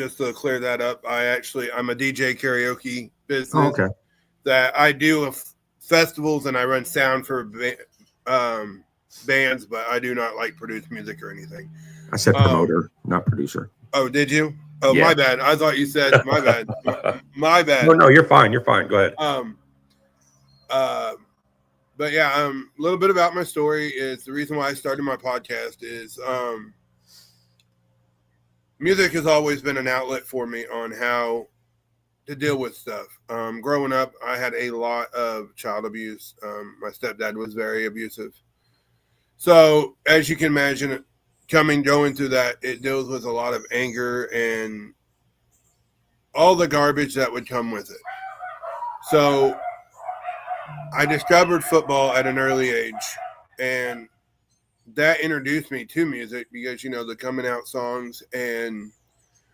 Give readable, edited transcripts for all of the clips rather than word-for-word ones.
just to clear that up, I'm a DJ karaoke Oh, business okay. that I do festivals and I run sound for bands, but I do not like produce music or anything. I said promoter, not producer. Oh, did you? Oh, Yeah. my bad. I thought you said my bad. My bad. No, you're fine. You're fine. Go ahead. Uh, but yeah, a little bit about my story is the reason why I started my podcast is music has always been an outlet for me on how to deal with stuff. Growing up, I had a lot of child abuse. My stepdad was very abusive. So as you can imagine, going through that, it deals with a lot of anger and all the garbage that would come with it. So I discovered football at an early age, and that introduced me to music because, the coming out songs. And,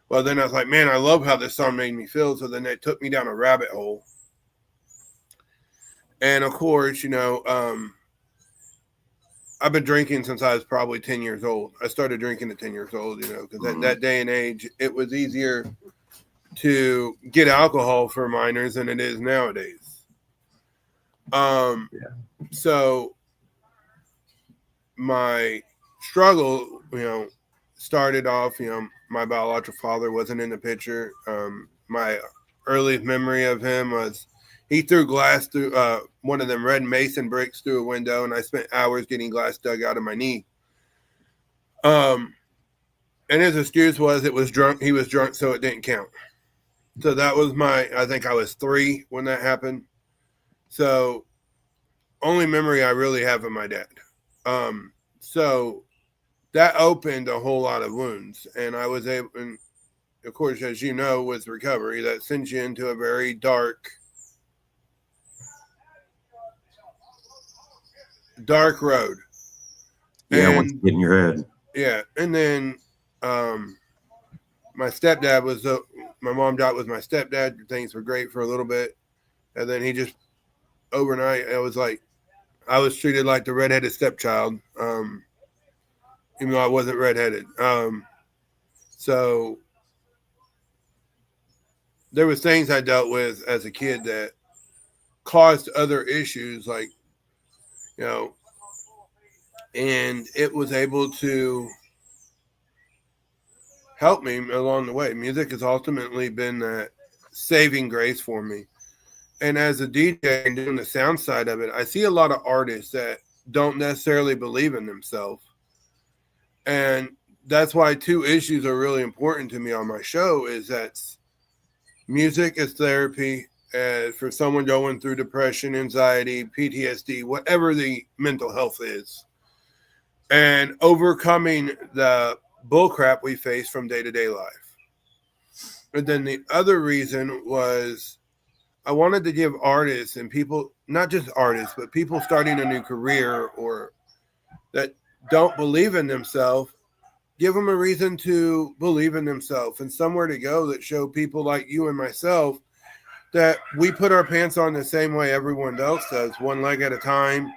well, then I was like, man, I love how this song made me feel. So then it took me down a rabbit hole. And, of course, I've been drinking since I was probably 10 years old. I started drinking at 10 years old, because at that day and age, it was easier to get alcohol for minors than it is nowadays. So my struggle, started off, my biological father wasn't in the picture. My earliest memory of him was he threw glass through one of them red mason bricks through a window, and I spent hours getting glass dug out of my knee. And his excuse was he was drunk, so it didn't count. So that was I think I was 3 when that happened. So only memory I really have of my dad. So that opened a whole lot of wounds, and I was able, and of course, as you know, with recovery, that sends you into a very dark road. Yeah, once you get in your head. Yeah, and then my stepdad my mom died with my stepdad. Things were great for a little bit, and then he just overnight, I was treated like the redheaded stepchild, even though I wasn't redheaded. So there was things I dealt with as a kid that caused other issues, like, and it was able to help me along the way. Music has ultimately been that saving grace for me. And as a DJ and doing the sound side of it, I see a lot of artists that don't necessarily believe in themselves. And that's why 2 issues are really important to me on my show is that music is therapy for someone going through depression, anxiety, PTSD, whatever the mental health is, and overcoming the bullcrap we face from day-to-day life. And then the other reason was I wanted to give artists and people, not just artists, but people starting a new career or that don't believe in themselves, give them a reason to believe in themselves and somewhere to go that show people like you and myself that we put our pants on the same way everyone else does, one leg at a time,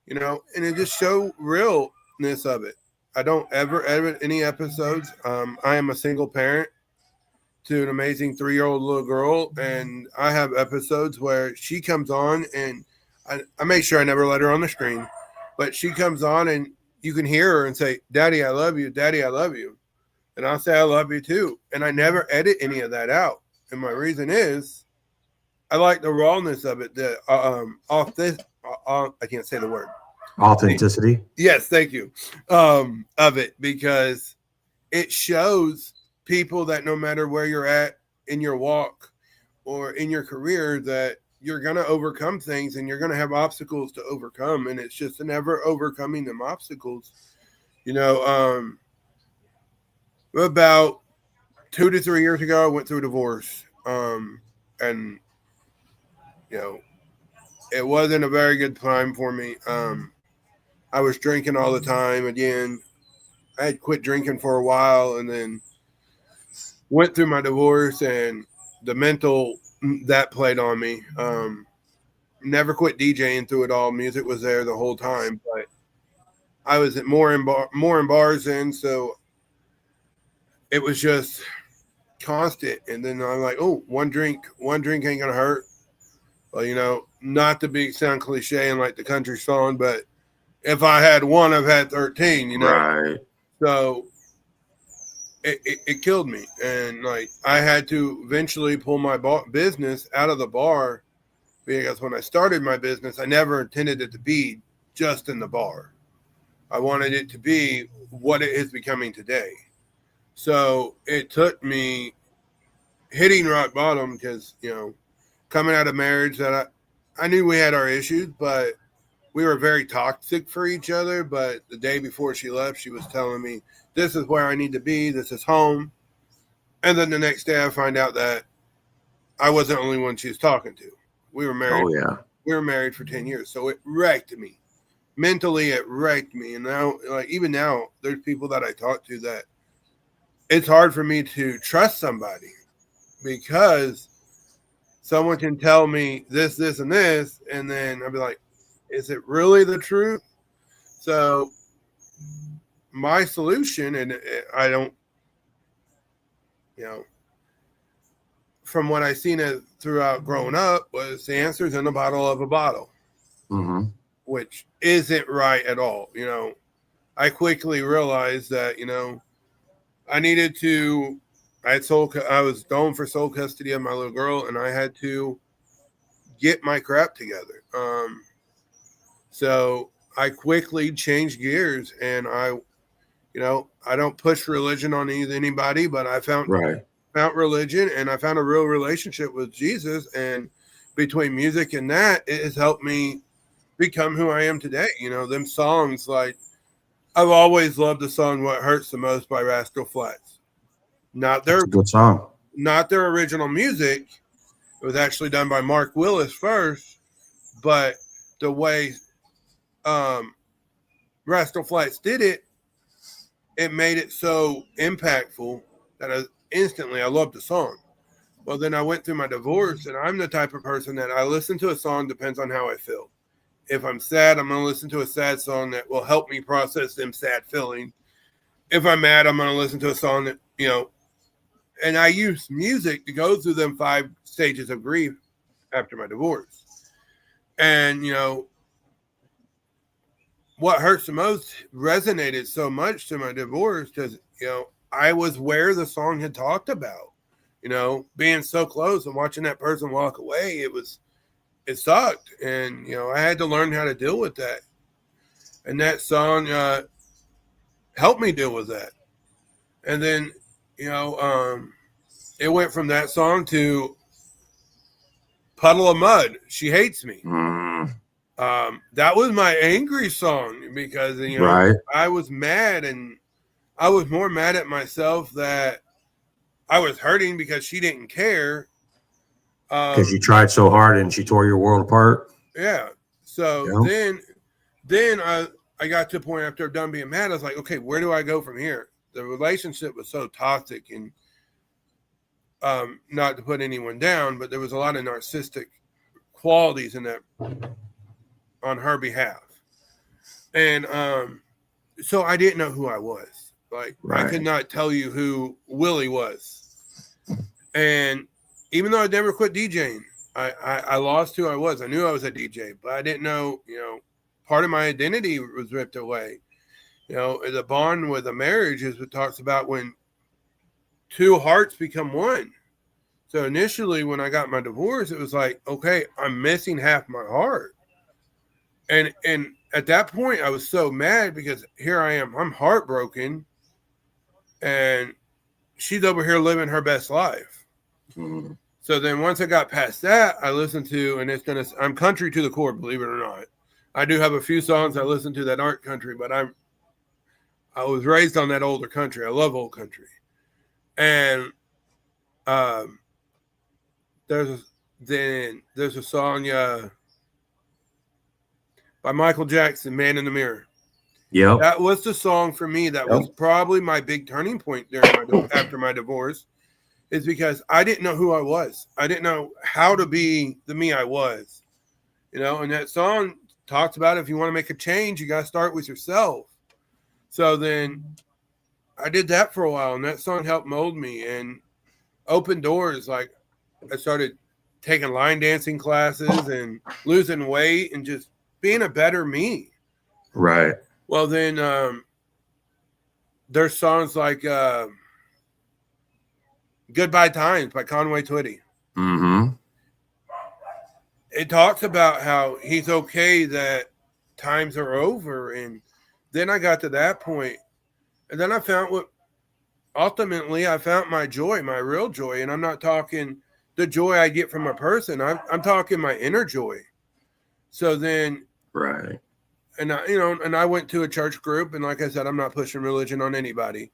and it just show realness of it. I don't ever edit any episodes. I am a single parent to an amazing 3-year-old little girl, and I have episodes where she comes on, and I make sure I never let her on the screen, but she comes on and you can hear her and say, "Daddy, I love you. Daddy, I love you." And I'll say, "I love you too." And I never edit any of that out. And my reason is I like the rawness of it, the I can't say the word. Authenticity. Yes, thank you. Of it, because it shows people that no matter where you're at in your walk or in your career, that you're going to overcome things and you're going to have obstacles to overcome. And it's just never overcoming them obstacles. About 2 to 3 years ago, I went through a divorce. And, it wasn't a very good time for me. I was drinking all the time. Again, I had quit drinking for a while and then went through my divorce and the mental that played on me. Never quit DJing through it all. Music was there the whole time, but I was more in bars then, so it was just constant. And then I'm like, oh, one drink ain't gonna hurt. Well, you know, not to be sound cliche and like the country song, but if I had one, I've had 13, you know? Right. So it killed me. And like, I had to eventually pull my business out of the bar, because when I started my business, I never intended it to be just in the bar. I wanted it to be what it is becoming today. So it took me hitting rock bottom, because, you know, coming out of marriage that I knew we had our issues, but we were very toxic for each other. But the day before she left, she was telling me, this is where I need to be. This is home. And then the next day I find out that I wasn't the only one she was talking to. We were married. Oh, yeah. We were married for 10 years. So it wrecked me. Mentally, it wrecked me. And now, like, even now, there's people that I talk to that it's hard for me to trust somebody, because someone can tell me this, and this, and then I'll be like, is it really the truth? So my solution, and I don't, you know, from what I've seen it throughout growing up, was the answer's in a bottle of a bottle, which isn't right at all. You know, I quickly realized that, you know, I was going for sole custody of my little girl, and I had to get my crap together. So I quickly changed gears, and I don't push religion on anybody, but I found religion, and I found a real relationship with Jesus. And between music and that, it has helped me become who I am today. You know, them songs, like, I've always loved the song "What Hurts the Most" by Rascal Flatts. That's a good song. Not their original music. It was actually done by Mark Willis first, but the way Rascal Flatts did it, it made it so impactful that I loved the song. Well, then I went through my divorce, and I'm the type of person that I listen to a song depends on how I feel. If I'm sad, I'm going to listen to a sad song that will help me process them sad feelings. If I'm mad, I'm going to listen to a song that, you know, and I use music to go through them 5 stages of grief after my divorce. And, you know, What Hurts the Most resonated so much to my divorce, because, you know, I was where the song had talked about, you know, being so close and watching that person walk away. It sucked. And, you know, I had to learn how to deal with that. And that song helped me deal with that. And then, you know, it went from that song to Puddle of Mud, She Hates Me. That was my angry song, because, you know, I was mad, and I was more mad at myself that I was hurting because she didn't care. Because you tried so hard and she tore your world apart. Yeah. So then I got to a point after I'm done being mad. I was like, okay, where do I go from here? The relationship was so toxic, and not to put anyone down, but there was a lot of narcissistic qualities in that on her behalf. And so I didn't know who I was. Like, I could not tell you who Willie was. And even though I never quit DJing, I lost who I was. I knew I was a DJ, but I didn't know, you know, part of my identity was ripped away. You know, the bond with a marriage is what talks about when 2 hearts become one. So initially, when I got my divorce, it was like, okay, I'm missing half my heart. And at that point, I was so mad, because here I am, I'm heartbroken, and she's over here living her best life. So then once I got past that, I listened to, and I'm country to the core, believe it or not. I do have a few songs I listen to that aren't country, but I was raised on that older country. I love old country. And there's a song by Michael Jackson, "Man in the Mirror." Yeah, that was the song for me. That was probably my big turning point after my divorce, is because I didn't know who I was. I didn't know how to be the me I was, you know. And that song talks about, if you want to make a change, you got to start with yourself. So then I did that for a while, and that song helped mold me. And opened doors. Like I started taking line dancing classes and losing weight and just being a better me. Right. Well, then there's songs like Goodbye Times by Conway Twitty. Mm-hmm. It talks about how he's okay that times are over. And then I got to that point, and then I found ultimately I found my joy, my real joy. And I'm not talking the joy I get from a person. I'm talking my inner joy. So then, right. And I went to a church group, and like I said, I'm not pushing religion on anybody,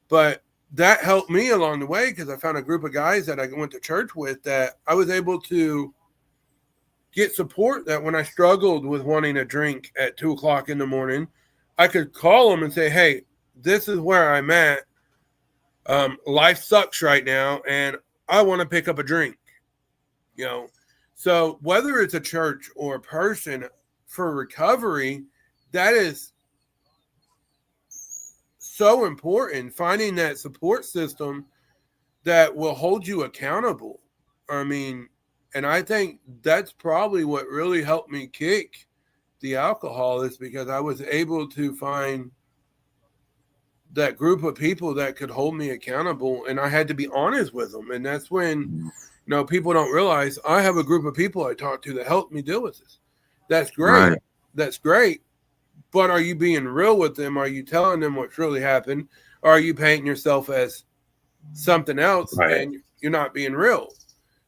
but that helped me along the way because I found a group of guys that I went to church with that I was able to get support. That when I struggled with wanting a drink at 2:00 in the morning, I could call them and say, "Hey, this is where I'm at. Life sucks right now, and I want to pick up a drink." So whether it's a church or a person for recovery, that is so important. Finding that support system that will hold you accountable. I mean, and I think that's probably what really helped me kick the alcohol, is because I was able to find that group of people that could hold me accountable, and I had to be honest with them. And that's when, people don't realize I have a group of people I talk to that help me deal with this. That's great. Right. That's great. But are you being real with them? Are you telling them what's really happened? Or are you painting yourself as something else and you're not being real?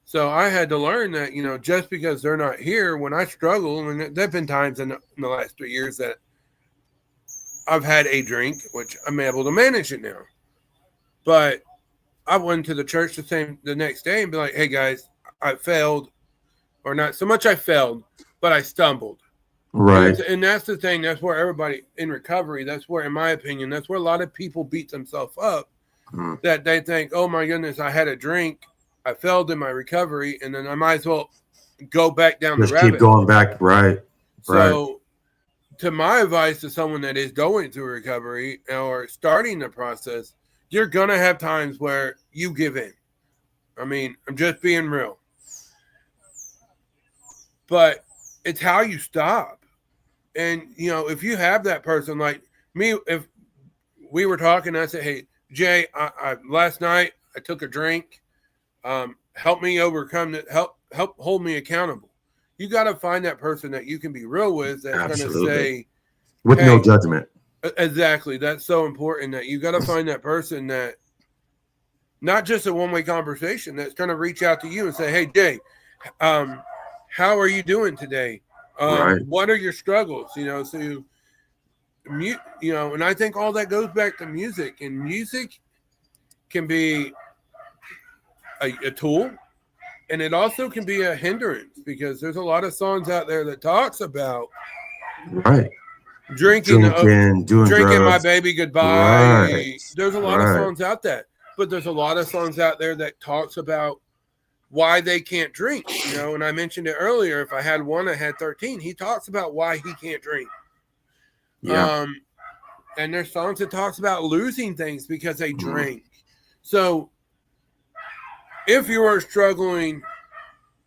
So I had to learn that, just because they're not here when I struggle, and there have been times in the last 3 years that I've had a drink, which I'm able to manage it now. But I went to the church the next day and be like, "Hey guys, I failed," or not so much I failed, but I stumbled. Right. And that's the thing. That's where everybody in recovery, that's where, in my opinion, that's where a lot of people beat themselves up. That they think, "Oh my goodness, I had a drink, I failed in my recovery, and then I might as well go back down the rabbit hole." Just keep going back. Right. So to my advice to someone that is going through recovery or starting the process, you're going to have times where you give in. I mean, I'm just being real. But it's how you stop. And, if you have that person like me, if we were talking, I said, "Hey, Jay, I last night I took a drink. Help me overcome that. Help hold me accountable." You got to find that person that you can be real with. That's going to say, with no judgment. Exactly. That's so important, that you got to find that person that not just a one-way conversation, that's going to reach out to you and say, "Hey, Jay, how are you doing today? What are your struggles?" So and I think all that goes back to music, and music can be a tool, and it also can be a hindrance, because there's a lot of songs out there that talks about drinking doing drugs. My baby goodbye. There's a lot of songs out there, but there's a lot of songs out there that talks about why they can't drink, and I mentioned it earlier. If I had one, I had 13. He talks about why he can't drink. And there's songs that talks about losing things because they drink. So if you are struggling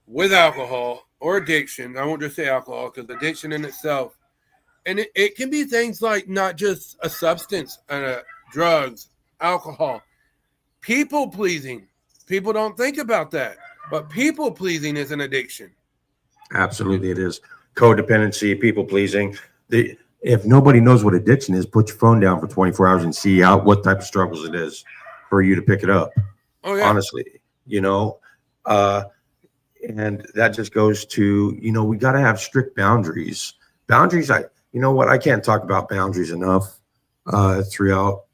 with alcohol or addiction, I won't just say alcohol, because addiction in itself, and it can be things like not just a substance, drugs, alcohol, people pleasing. People don't think about that. But people pleasing is an addiction. Absolutely, it is. Codependency, people pleasing. If nobody knows what addiction is, put your phone down for 24 hours and see what type of struggles it is for you to pick it up. Oh, yeah. Honestly, and that just goes to, we got to have strict boundaries. Boundaries, I can't talk about boundaries enough throughout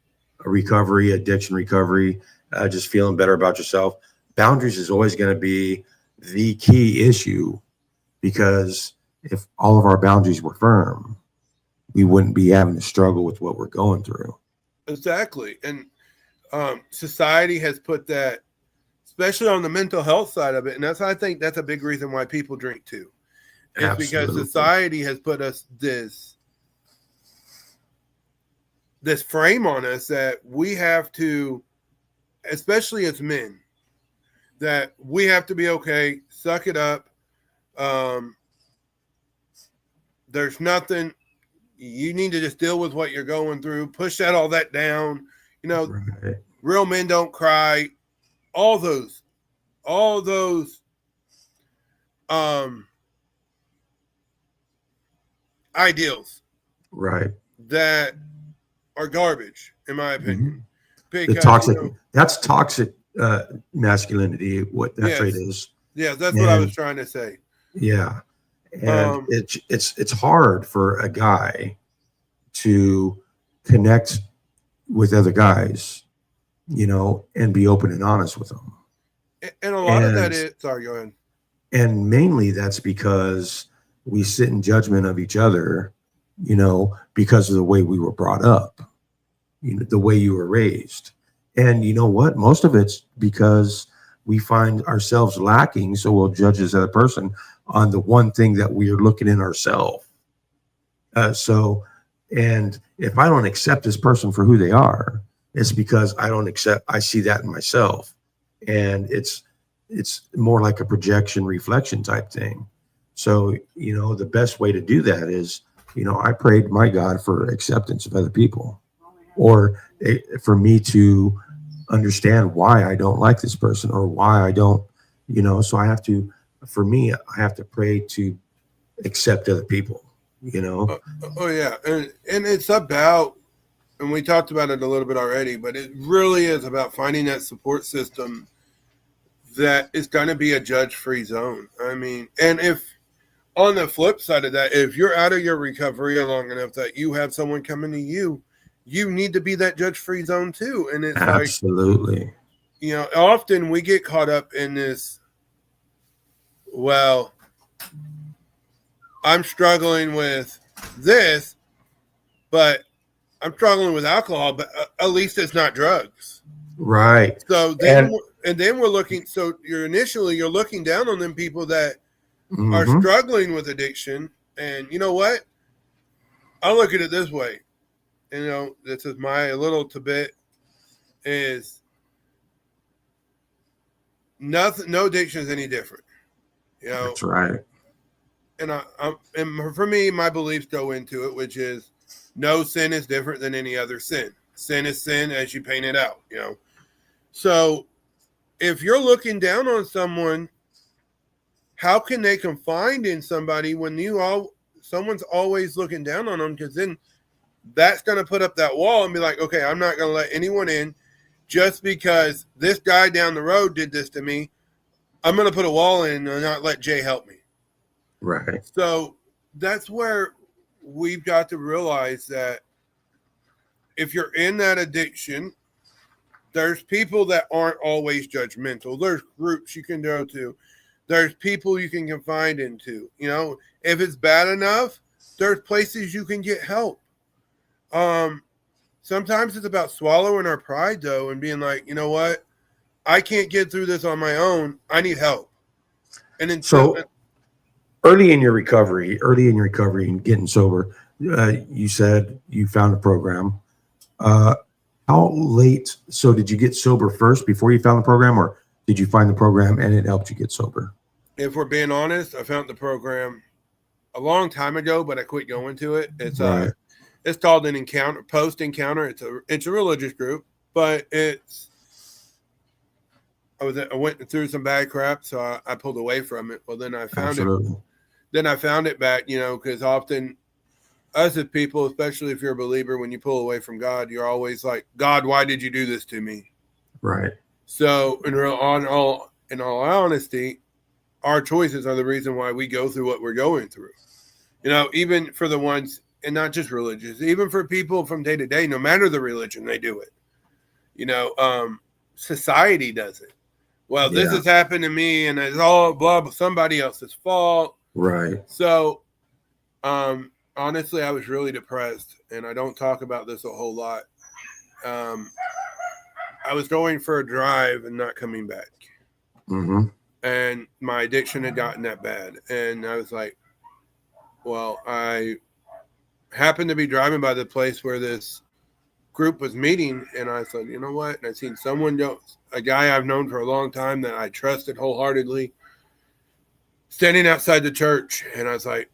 addiction recovery, just feeling better about yourself. Boundaries is always going to be the key issue, because if all of our boundaries were firm, we wouldn't be having to struggle with what we're going through. Exactly. And society has put that, especially on the mental health side of it. And I think that's a big reason why people drink too. It's because society has put us this frame on us that we have to, especially as men, that we have to be okay, suck it up. There's nothing, you need to just deal with what you're going through, push all that down. You know, Right. real men don't cry. All those ideals Right. that are garbage, in my opinion. The Because toxic, that's toxic masculinity, what that trait yes, is. yeah, that's what I was And trying to say. yeah. And it's hard for a guy to connect with other guys, you know, and be open and honest with them. And a lot of that And is, sorry, go ahead. and mainly that's because we sit in judgment of each other, you know, because of the way we were brought up, you know, the way you were raised. And you know what? Most of it's because we find ourselves lacking, so we'll judge this other person on the one thing that we are looking in ourselves. And if I don't accept this person for who they are, it's because I see that in myself. And it's more like a projection reflection type thing. So, you know, the best way to do that is, you know, I prayed my God for acceptance of other people, or for me to understand why I don't like this person, or why I don't, you know, so I have to pray to accept other people, you know? Yeah. And it's about, and we talked about it a little bit already, but it really is about finding that support system that is going to be a judge-free zone. I mean, and if on the flip side of that, if you're out of your recovery long enough that you have someone coming to you, you need to be that judge-free zone too. And it's Absolutely. You know, often we get caught up in this, well, I'm struggling with this, but I'm struggling with alcohol, but at least it's not drugs. Right. So then, then we're looking. So you're looking down on them people that are struggling with addiction. And you know what? I look at it this way. You know, this is my little tidbit: is nothing. No addiction is any different. You know, that's right. And for me, my beliefs go into it, which is no sin is different than any other sin. Sin is sin as you paint it out, you know. So if you're looking down on someone, how can they confide in somebody when someone's always looking down on them? Because then that's going to put up that wall and be like, okay, I'm not going to let anyone in just because this guy down the road did this to me. I'm going to put a wall in and not let Jay help me. Right. So that's where we've got to realize that if you're in that addiction, there's people that aren't always judgmental. There's groups you can go to. There's people you can confide into. You know, if it's bad enough, there's places you can get help. Sometimes it's about swallowing our pride, though, and being like, you know what? I can't get through this on my own. I need help. And then early in your recovery and getting sober, you said you found a program. How late? So did you get sober first before you found the program, or did you find the program and it helped you get sober? If we're being honest, I found the program a long time ago, but I quit going to it. It's right. It's called an post encounter. It's a religious group, but I went through some bad crap, so I pulled away from it. Well, then I found Absolutely. it. Then I found it back, you know, because often us as people, especially if you're a believer, when you pull away from God, you're always like, God, why did you do this to me? Right. So in all honesty, our choices are the reason why we go through what we're going through. You know, even for the ones, and not just religious, even for people from day to day, no matter the religion, they do it. You know, society does it. Well, this has happened to me, and it's all somebody else's fault. Right. So, honestly, I was really depressed, and I don't talk about this a whole lot. I was going for a drive and not coming back. Mm-hmm. And my addiction had gotten that bad. And I was like, well, I happened to be driving by the place where this group was meeting, and I said, you know what? And I seen someone a guy I've known for a long time that I trusted wholeheartedly, standing outside the church, and I was like,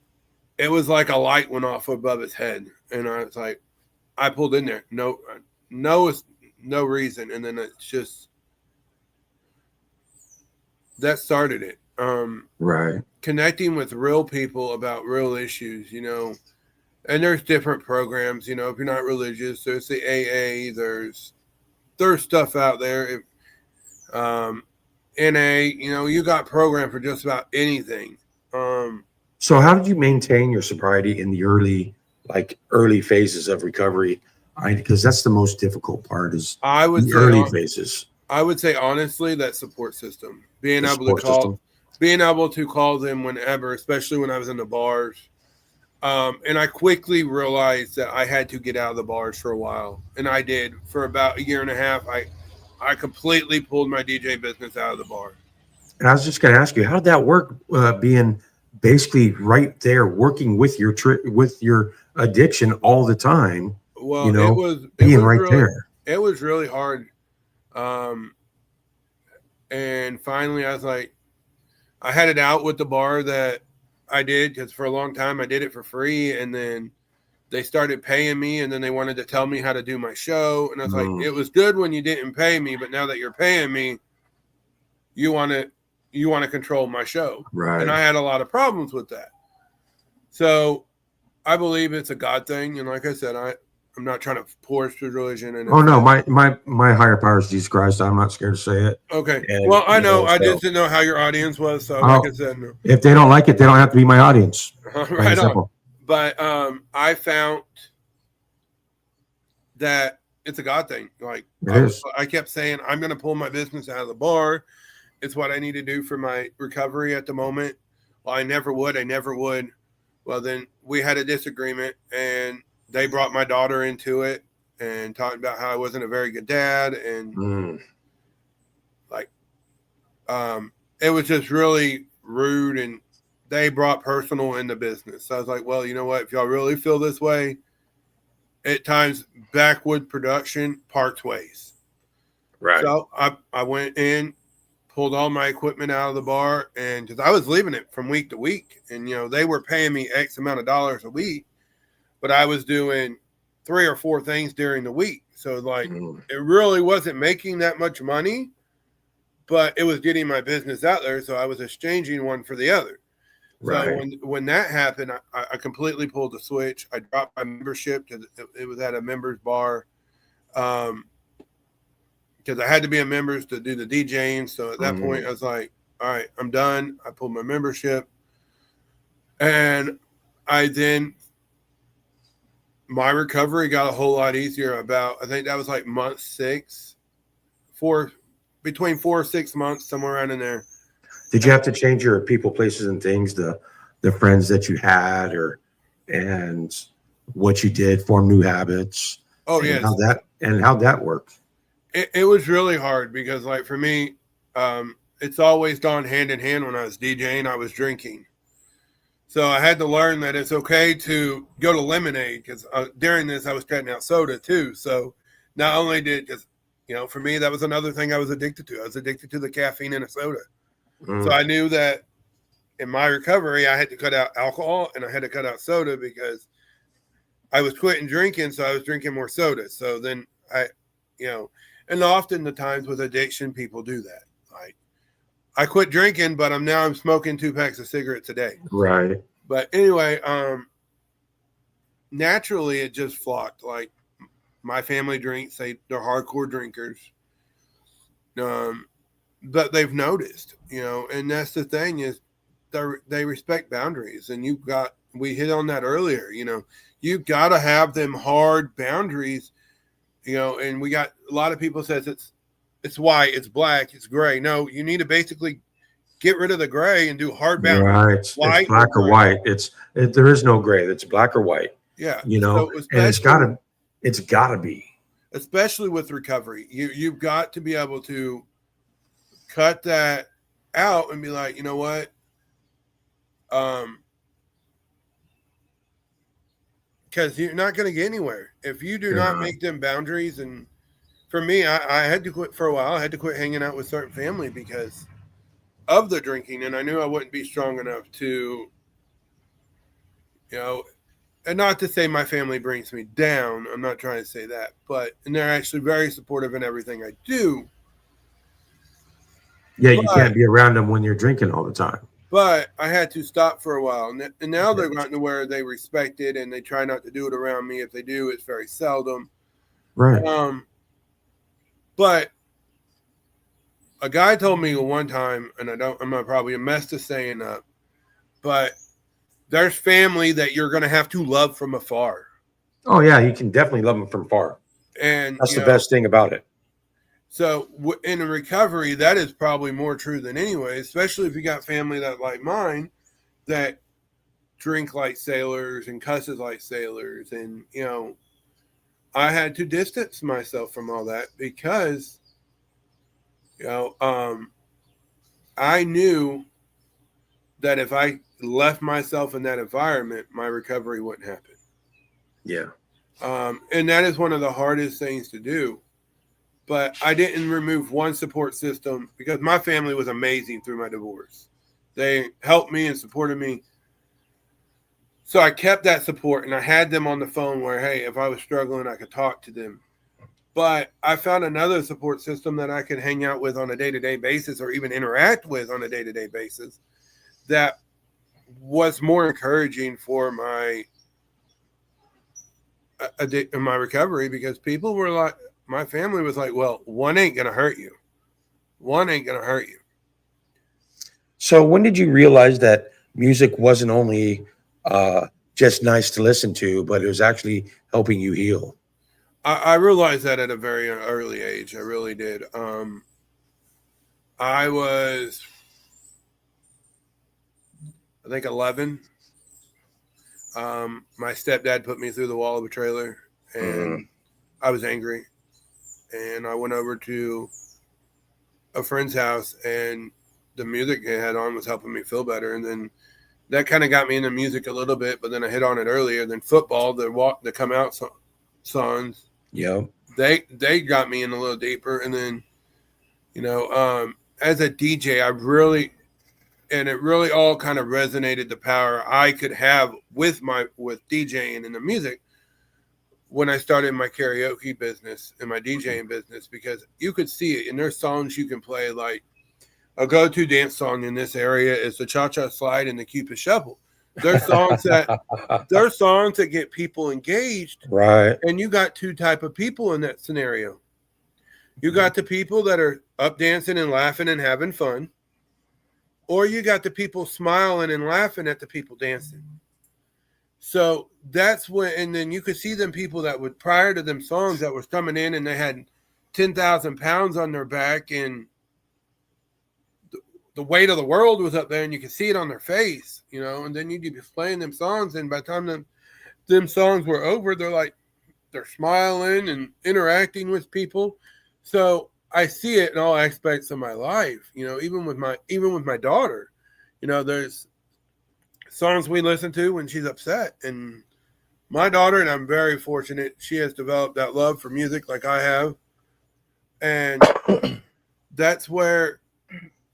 it was like a light went off above his head, and I was like, I pulled in there, no reason, and then it's just that started it. Right. Connecting with real people about real issues, and there's different programs, if you're not religious, there's the AA, there's stuff out there. NA, you got program for just about anything. So how did you maintain your sobriety in the early phases of recovery? Because that's the most difficult part is the early phases. I would say honestly that support system, being able to call them whenever, especially when I was in the bars. And I quickly realized that I had to get out of the bars for a while, and I did for about a year and a half. I completely pulled my DJ business out of the bar. And I was just going to ask you, how did that work? Being basically right there, working with your addiction all the time. Well, it was right really, there. It was really hard. And finally, I was like, I had it out with the bar that I did, because for a long time I did it for free, and then they started paying me, and then they wanted to tell me how to do my show, and I was like, it was good when you didn't pay me, but now that you're paying me, you want to control my show, right? And I had a lot of problems with that. So I believe it's a God thing, and like I said, I'm not trying to force religion. And my higher power is Jesus Christ. I'm not scared to say it. Okay. Well, I know. I just didn't know how your audience was. So, like I said, no. If they don't like it, they don't have to be my audience. Right on. But I found that it's a God thing. Like I kept saying, I'm going to pull my business out of the bar. It's what I need to do for my recovery at the moment. Well, I never would. Well, then we had a disagreement, and they brought my daughter into it and talked about how I wasn't a very good dad. And it was just really rude, and they brought personal into business. So I was like, well, you know what? If y'all really feel this way, at times Backwood Production parts ways. Right. So I went in, pulled all my equipment out of the bar, and because I was leaving it from week to week, and they were paying me X amount of dollars a week, but I was doing 3 or 4 things during the week. So it really wasn't making that much money, but it was getting my business out there. So I was exchanging one for the other. Right. So when that happened, I completely pulled the switch. I dropped my membership because it was at a members bar. Because I had to be a members to do the DJing. So at that point, I was like, all right, I'm done. I pulled my membership. And my recovery got a whole lot easier I think that was like month 6, between 4 or 6 months, somewhere around in there. Did you have to change your people, places, and things, the friends that you had, and what you did, form new habits? Oh, yes. How'd that work? It was really hard because, like, for me, it's always gone hand in hand. When I was DJing, I was drinking. So I had to learn that it's okay to go to lemonade, because during this I was cutting out soda too. So not only because for me, that was another thing I was addicted to. I was addicted to the caffeine in a soda. So I knew that in my recovery, I had to cut out alcohol and I had to cut out soda because I was quitting drinking. So I was drinking more soda. So then and often the times with addiction, people do that. Like, I quit drinking, but I'm smoking 2 packs of cigarettes a day. Right. But anyway, naturally it just flocked. Like, my family drinks, they're hardcore drinkers. But they've noticed, and that's the thing is they respect boundaries. And we hit on that earlier, you've got to have them hard boundaries, and we got a lot of people says it's white, it's black, it's gray. No, you need to basically get rid of the gray and do hard boundaries. Right. It's black or white. There is no gray. It's black or white. Yeah. So and it's gotta be. Especially with recovery. You've got to be able to cut that out and be like, you know what? Because you're not going to get anywhere if you do not make them boundaries. And for me, I had to quit for a while. I had to quit hanging out with certain family because of the drinking, and I knew I wouldn't be strong enough to, you know, and not to say my family brings me down. I'm not trying to say that, but and they're actually very supportive in everything I do. Yeah, you But can't be around them when you're drinking all the time. but I had to stop for a while, and now Yeah. they're gotten to where they respect it and they try not to do it around me. If they do, it's very seldom. Right. Um, but a guy told me one time, and I'm not probably a mess to saying up, but there's family that you're going to have to love from afar. Oh yeah, you can definitely love them from far. And, That's the best thing about it. so in a recovery, that is probably more true than anyway, especially if you got family that like mine that drink like sailors and cusses like sailors. And, I had to distance myself from all that because, I knew that if I left myself in that environment, my recovery wouldn't happen. Yeah. And that is one of the hardest things to do. But I didn't remove one support system because my family was amazing through my divorce. They helped me and supported me. So I kept that support and I had them on the phone where, hey, if I was struggling, I could talk to them. But I found another support system that I could hang out with on a day-to-day basis or even interact with on a day-to-day basis that was more encouraging for my recovery, because people were like, my family was like, well, one ain't going to hurt you. One ain't going to hurt you. So when did you realize that music wasn't only just nice to listen to, but it was actually helping you heal? I realized that at a very early age. I really did. I was, I think, 11. My stepdad put me through the wall of a trailer, and I was angry. And I went over to a friend's house, and the music they had on was helping me feel better. And then that kind of got me into music a little bit, but then I hit on it earlier. Then football, the come out songs. Yeah. They got me in a little deeper. And then, as a DJ, it really all kind of resonated the power I could have with DJing and the music when I started my karaoke business and my DJing business, because you could see it. And there's songs you can play, like a go-to dance song in this area is the Cha-Cha Slide and the Cupid Shuffle. There's songs that get people engaged. Right. And you got two type of people in that scenario. You got the people that are up dancing and laughing and having fun, or you got the people smiling and laughing at the people dancing. So that's when, and then you could see them people that would, prior to them songs, that was coming in and they had 10,000 pounds on their back and the weight of the world was up there, and you could see it on their face, and then you'd be playing them songs, and by the time them songs were over, they're smiling and interacting with people. So I see it in all aspects of my life, even with my daughter. There's songs we listen to when she's upset, and my daughter, and I'm very fortunate, she has developed that love for music like I have. And that's where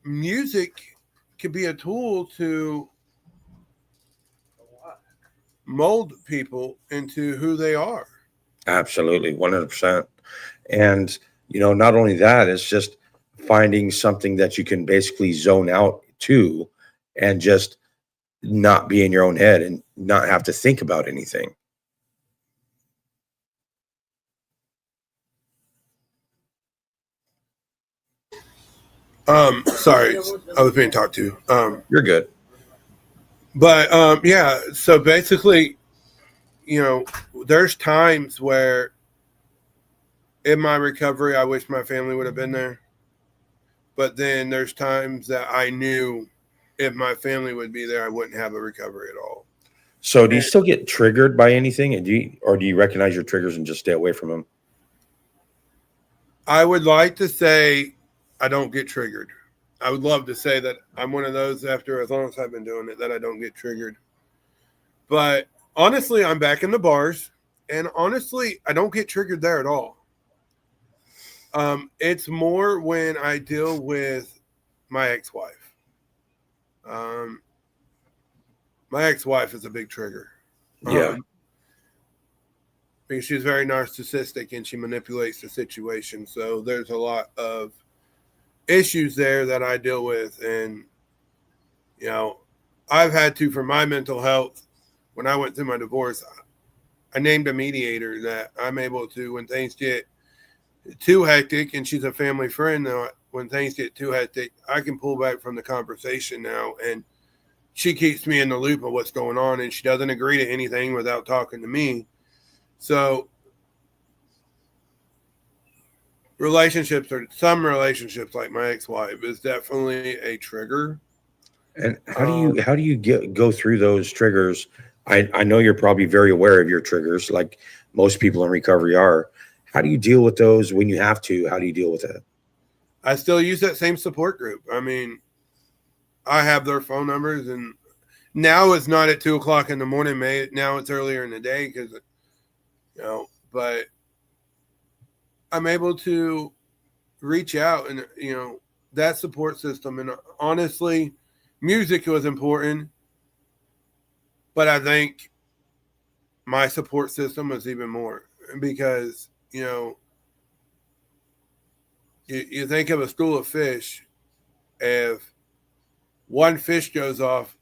music can be a tool to mold people into who they are. Absolutely, 100%. And, not only that, it's just finding something that you can basically zone out to and just not be in your own head and not have to think about anything. Sorry, I was being talked to. You're good. But yeah, so basically, there's times where in my recovery, I wish my family would have been there. But then there's times that I knew if my family would be there, I wouldn't have a recovery at all. So do you still get triggered by anything, and do you recognize your triggers and just stay away from them? I would like to say I don't get triggered. I would love to say that I'm one of those, after as long as I've been doing it, that I don't get triggered. But honestly, I'm back in the bars, and honestly, I don't get triggered there at all. It's more when I deal with my ex-wife. Um, my ex-wife is a big trigger. Yeah. Because she's very narcissistic and she manipulates the situation. So there's a lot of issues there that I deal with. And, you know, I've had to, for my mental health, when I went through my divorce, I named a mediator that I'm able to, when things get too hectic, and she's a family friend, though, when things get too hectic, I can pull back from the conversation now. And she keeps me in the loop of what's going on, and she doesn't agree to anything without talking to me. So some relationships like my ex-wife is definitely a trigger. And how do you go through those triggers? I know you're probably very aware of your triggers, like most people in recovery are. How do you deal with those when you have to? How do you deal with it? I still use that same support group. I mean, I have their phone numbers, and now it's not at 2:00 in the morning, now it's earlier in the day because, but I'm able to reach out and, that support system. And honestly, music was important, but I think my support system was even more because, you think of a school of fish. If one fish goes off,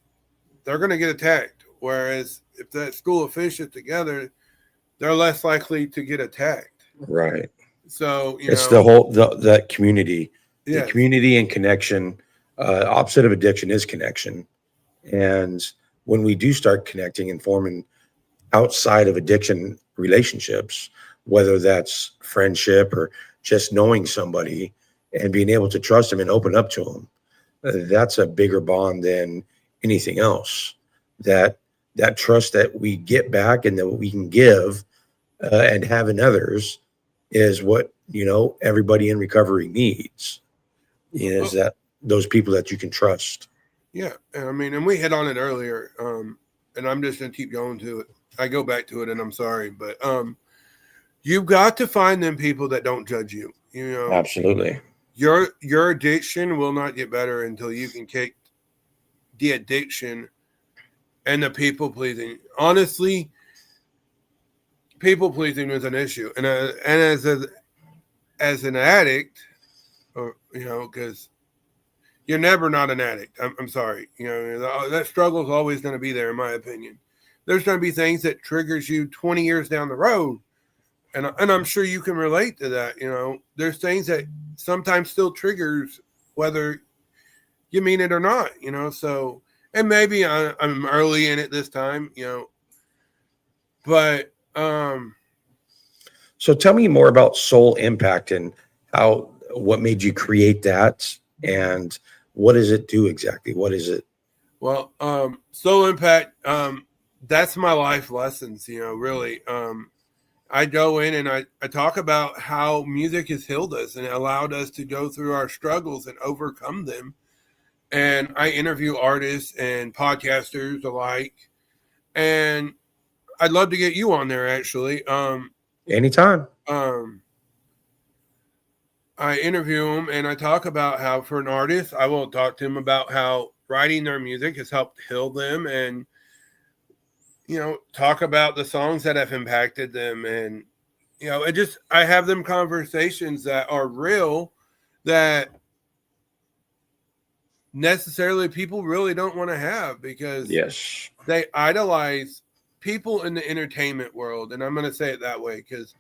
they're going to get attacked. Whereas if that school of fish is together, they're less likely to get attacked. Right. So, it's the whole, that community, yes. The community and connection. Opposite of addiction is connection. And when we do start connecting and forming outside of addiction relationships, whether that's friendship or just knowing somebody and being able to trust them and open up to them, that's a bigger bond than anything else. That trust that we get back and that we can give and have in others is what, everybody in recovery needs, is that those people that you can trust. Yeah. I mean, and we hit on it earlier. And I'm just going to keep going to it. I go back to it and I'm sorry, but you've got to find them people that don't judge you. Absolutely. Your addiction will not get better until you can kick the addiction and the people pleasing. Honestly, people pleasing is an issue, and as an addict, or because you're never not an addict. I'm sorry, that struggle is always going to be there, in my opinion. There's going to be things that triggers you 20 years down the road, and I'm sure you can relate to that. There's things that sometimes still triggers, whether you mean it or not. So, and maybe I'm early in it this time, but so tell me more about Soul Impact and what made you create that, and what does it do exactly? What is it? Well, Soul Impact, that's my life lessons, really. I go in and I talk about how music has healed us and allowed us to go through our struggles and overcome them. And I interview artists and podcasters alike. And I'd love to get you on there, actually. Anytime. I interview them and I talk about how, for an artist, I will talk to them about how writing their music has helped heal them, and talk about the songs that have impacted them. And I have them conversations that are real, that necessarily people really don't want to have, because yes, they idolize people in the entertainment world. And I'm going to say it that way because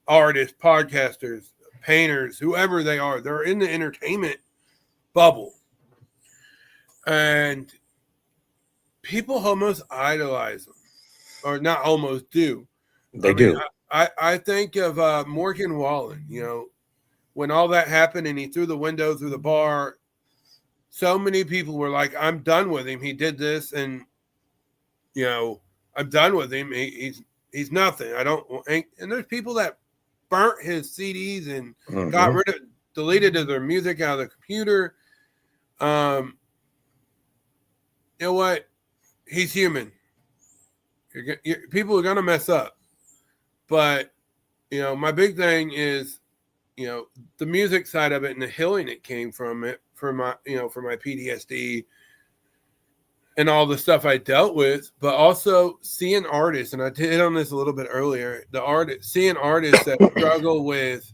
artists, podcasters, painters, whoever they are, they're in the entertainment bubble. And people almost idolize them, or not almost, do. They do. I think of Morgan Wallen, when all that happened and he threw the window through the bar, so many people were like, I'm done with him. He did this, and, I'm done with him. He's nothing. And there's people that burnt his CDs and deleted their music out of the computer. You know what? He's human. People are going to mess up. But, my big thing is, the music side of it and the healing it came from it for my PTSD and all the stuff I dealt with, but also seeing artists, and I hit on this a little bit earlier, seeing artists that struggle with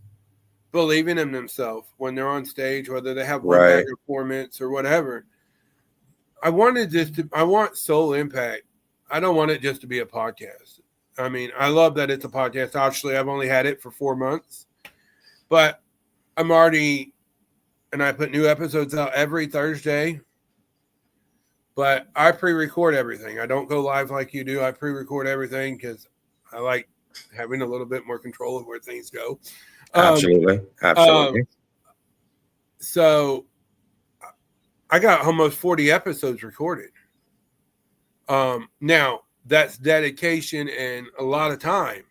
believing in themselves when they're on stage, whether they have one bad performance or whatever. I want Soul Impact. I don't want it just to be a podcast. I mean, I love that it's a podcast. Actually, I've only had it for 4 months, but I put new episodes out every Thursday, but I pre-record everything. I don't go live like you do. I pre-record everything because I like having a little bit more control of where things go. Absolutely. So I got almost 40 episodes recorded. Now that's dedication and a lot of time.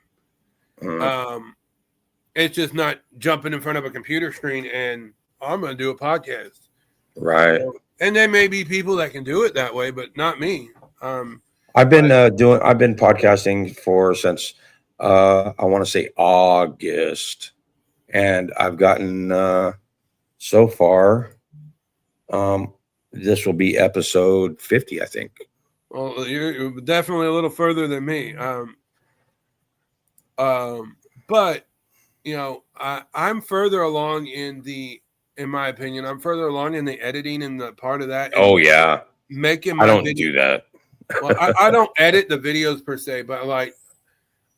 It's just not jumping in front of a computer screen and I'm going to do a podcast. Right. So, and there may be people that can do it that way, but not me. I've been podcasting since I want to say August, and I've gotten so far. This will be episode 50, I think. Well, you're definitely a little further than me. But I'm further along in my opinion, I'm further along in the editing and the part of that. Oh yeah, making my I don't video. do that. Well, I don't edit the videos per se, but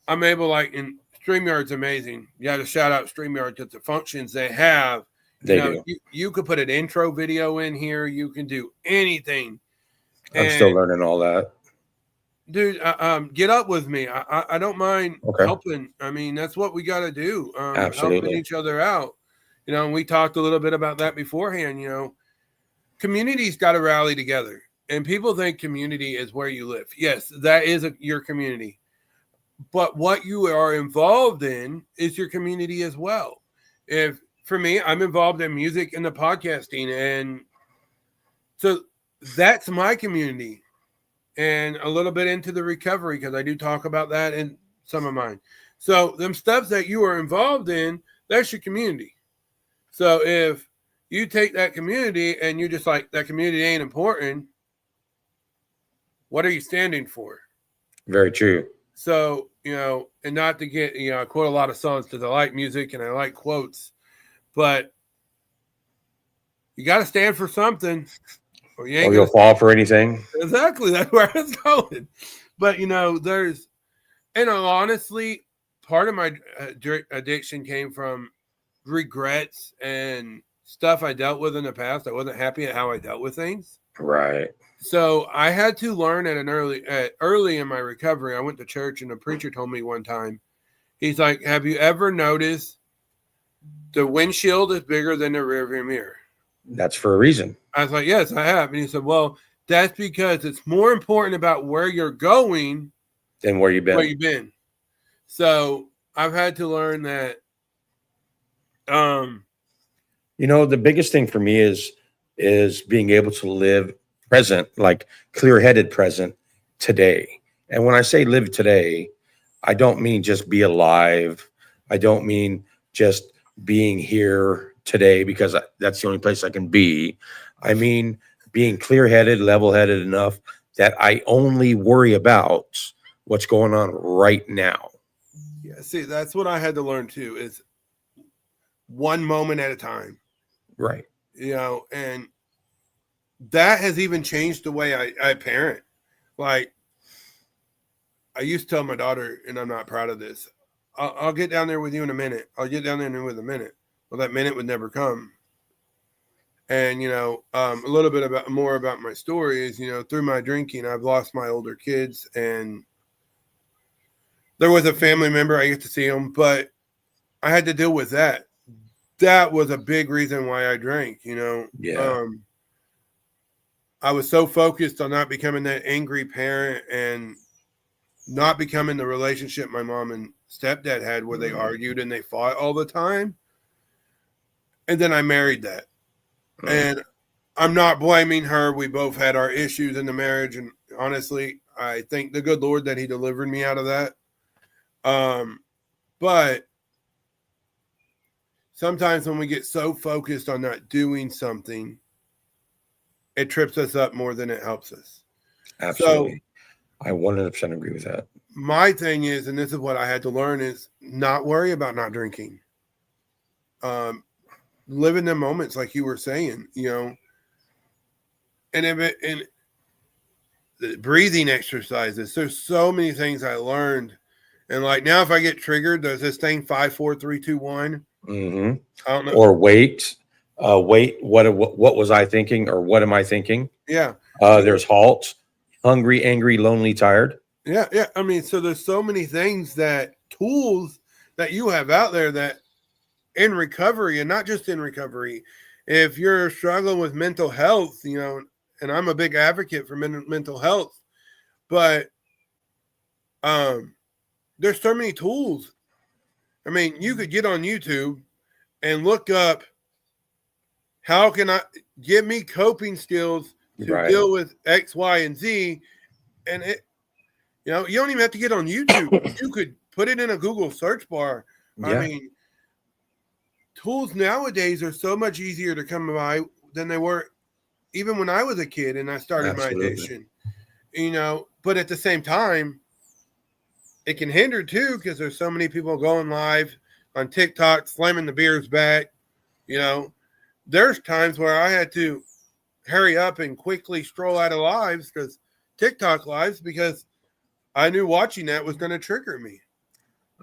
I'm able in StreamYard's amazing. You got to shout out StreamYard because the functions they have. You could put an intro video in here. You can do anything. I'm still learning all that. Dude, get up with me. I don't mind helping. I mean, that's what we got to do. Absolutely. Helping each other out. And we talked a little bit about that beforehand. Community's got to rally together. And people think community is where you live. Yes, that is your community. But what you are involved in is your community as well. For me, I'm involved in music and the podcasting. And so that's my community. And a little bit into the recovery because I do talk about that in some of mine. So them stuff that you are involved in, that's your community. So if you take that community and you just like that community ain't important, what are you standing for? Very true. So, and not to get, I quote a lot of songs because I like music and I like quotes, but you got to stand for something. Or you'll fall for anything. Exactly. That's where it's going. But, honestly, part of my addiction came from regrets and stuff I dealt with in the past. I wasn't happy at how I dealt with things. Right. So I had to learn early in my recovery. I went to church and a preacher told me one time, he's like, have you ever noticed the windshield is bigger than the rearview mirror? That's for a reason. I was like, yes, I have. And he said, well, that's because it's more important about where you're going than where you've been. So I've had to learn that. The biggest thing for me is being able to live present, like clear-headed present today. And when I say live today, I don't mean just be alive. I don't mean just being here today because that's the only place I can be. I mean, being clear-headed, level-headed enough that I only worry about what's going on right now. Yeah, see, that's what I had to learn too, is one moment at a time. Right. And that has even changed the way I parent. Like, I used to tell my daughter, and I'm not proud of this, I'll get down there with you in a minute. I'll get down there with a minute. Well, that minute would never come. And, a little bit more about my story is, through my drinking, I've lost my older kids. And there was a family member, I get to see them, but I had to deal with that. That was a big reason why I drank, Yeah. I was so focused on not becoming that angry parent and not becoming the relationship my mom and stepdad had where they argued and they fought all the time. And then I married that. And I'm not blaming her. We both had our issues in the marriage. And honestly, I thank the good Lord that he delivered me out of that. But sometimes when we get so focused on not doing something, it trips us up more than it helps us. Absolutely. So, I 100% agree with that. My thing is, and this is what I had to learn, is not worry about not drinking. Live in the moments, like you were saying, and the breathing exercises. There's so many things I learned, and like now, if I get triggered, there's this thing 5, 4, 3, 2, 1. Mm-hmm. I don't know. Or wait. What was I thinking, or what am I thinking? Yeah. There's halt. Hungry, angry, lonely, tired. Yeah. I mean, so there's so many things tools that you have out there that in recovery, and not just in recovery, if you're struggling with mental health, and I'm a big advocate for mental health, but there's so many tools. I mean, you could get on YouTube and look up, how can I give me coping skills to deal with X, Y, and Z. And you don't even have to get on YouTube. You could put it in a Google search bar. Yeah. I mean, tools nowadays are so much easier to come by than they were even when I was a kid and I started my addiction. But at the same time, it can hinder too, because there's so many people going live on TikTok, slamming the beers back. There's times where I had to hurry up and quickly stroll out of lives, because TikTok lives, because I knew watching that was going to trigger me.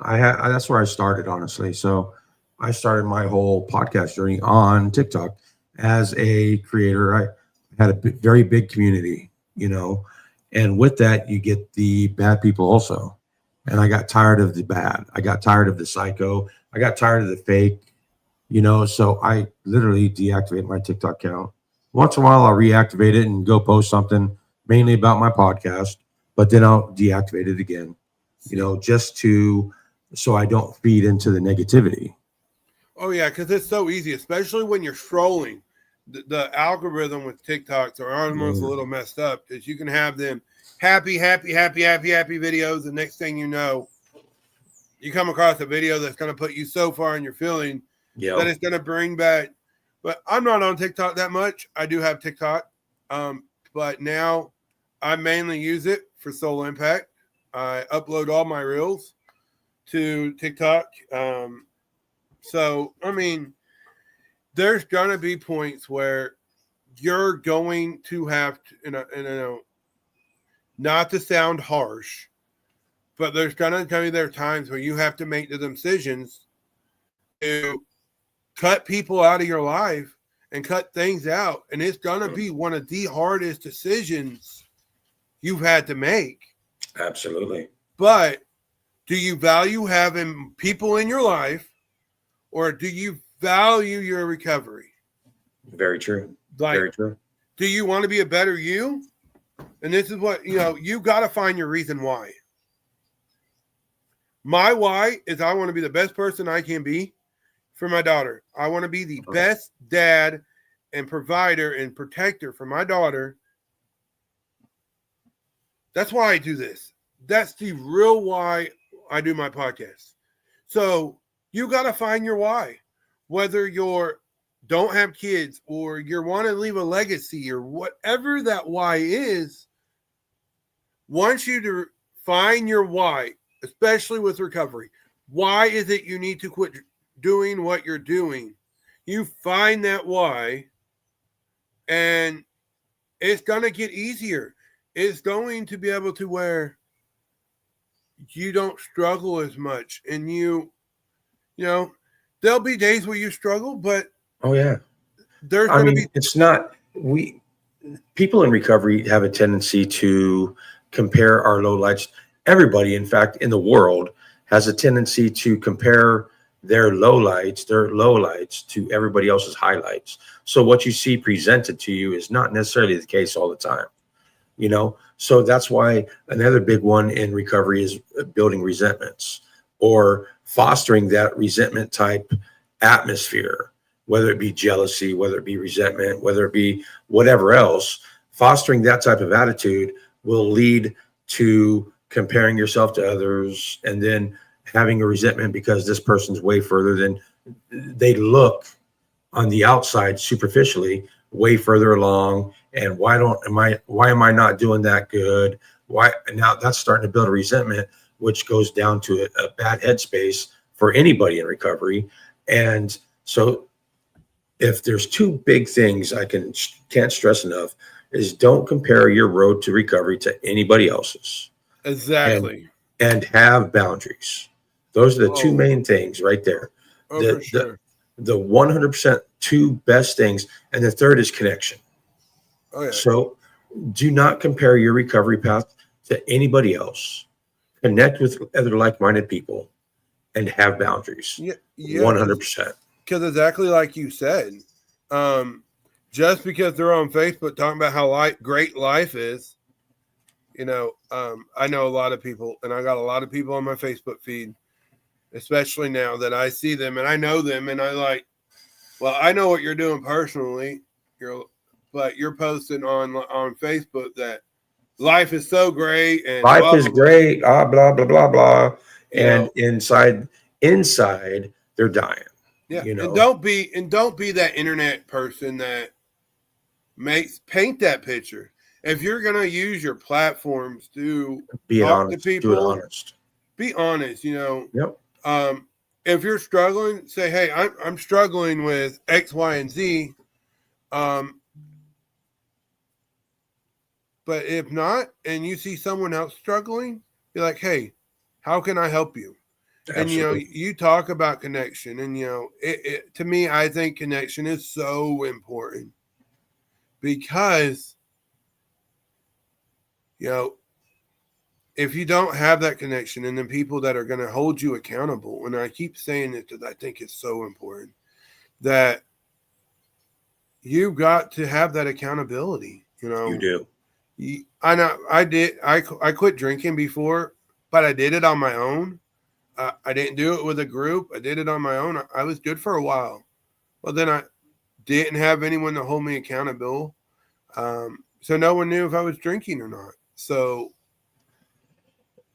That's where I started, honestly. So I started my whole podcast journey on TikTok as a creator. I had a very big community, and with that, you get the bad people also. And I got tired of the bad. I got tired of the psycho. I got tired of the fake, so I literally deactivated my TikTok account. Once in a while, I'll reactivate it and go post something mainly about my podcast, but then I'll deactivate it again, just so I don't feed into the negativity. Oh, yeah, because it's so easy, especially when you're scrolling. The algorithm with TikToks are almost a little messed up, because you can have them happy videos. The next thing you know, you come across a video that's going to put you so far in your feeling that it's going to bring back. But I'm not on TikTok that much. I do have TikTok, but now I mainly use it for Soul Impact. I upload all my reels to TikTok. So, I mean, there's going to be points where you're going to have to, not to sound harsh, but there's going to be there times where you have to make the decisions to cut people out of your life and cut things out. And it's going to be one of the hardest decisions you've had to make. Absolutely. But do you value having people in your life, or do you value your recovery? Very true. Very true. Do you want to be a better you? And this is what, you got to find your reason why. My why is I want to be the best person I can be for my daughter. I want to be the best dad and provider and protector for my daughter. That's why I do this. That's the real why I do my podcast. So you got to find your why, whether you're don't have kids or you want to leave a legacy or whatever that why is. Once you to find your why, especially with recovery, why is it you need to quit doing what you're doing? You find that why, and it's going to get easier. It's going to be able to where you don't struggle as much, and there'll be days where you struggle, but there's going to be. It's not people in recovery have a tendency to compare our lowlights. Everybody, in fact, in the world has a tendency to compare their lowlights to everybody else's highlights. So what you see presented to you is not necessarily the case all the time, So that's why another big one in recovery is building resentments or fostering that resentment type atmosphere, whether it be jealousy, whether it be resentment, whether it be whatever else. Fostering that type of attitude will lead to comparing yourself to others and then having a resentment because this person's way further than they look on the outside superficially way further along. And why am I not doing that good? Why now that's starting to build a resentment, which goes down to a bad headspace for anybody in recovery. And so if there's two big things I can't stress enough is don't compare your road to recovery to anybody else's. Exactly. And have boundaries. Those are the two Oh. main things right there. For sure. The 100% two best things. And the third is connection. Oh, yeah. So do not compare your recovery path to anybody else. Connect with other like-minded people and have boundaries. Yeah, 100%. Because exactly like you said, just because they're on Facebook talking about how great life is, I know a lot of people, and I got a lot of people on my Facebook feed, especially now that I see them and I know them, and I know what you're doing personally, but you're posting on Facebook that life is so great and life blah, is blah, great, blah blah blah blah, and you inside they're dying. Yeah, and don't be that internet person that paint that picture. If you're gonna use your platforms to talk to people, do it honest. Be honest. Yep. If you're struggling, say, "Hey, I'm struggling with X, Y, and Z." But if not, and you see someone else struggling, you're like, "Hey, how can I help you?" Absolutely. And you talk about connection, and to me, I think connection is so important because if you don't have that connection, and then people that are going to hold you accountable, and I keep saying it because I think it's so important that you've got to have that accountability. You do. I know I did. I quit drinking before, but I did it on my own. I didn't do it with a group. I did it on my own. I was good for a while. Well, then I didn't have anyone to hold me accountable. So no one knew if I was drinking or not. So,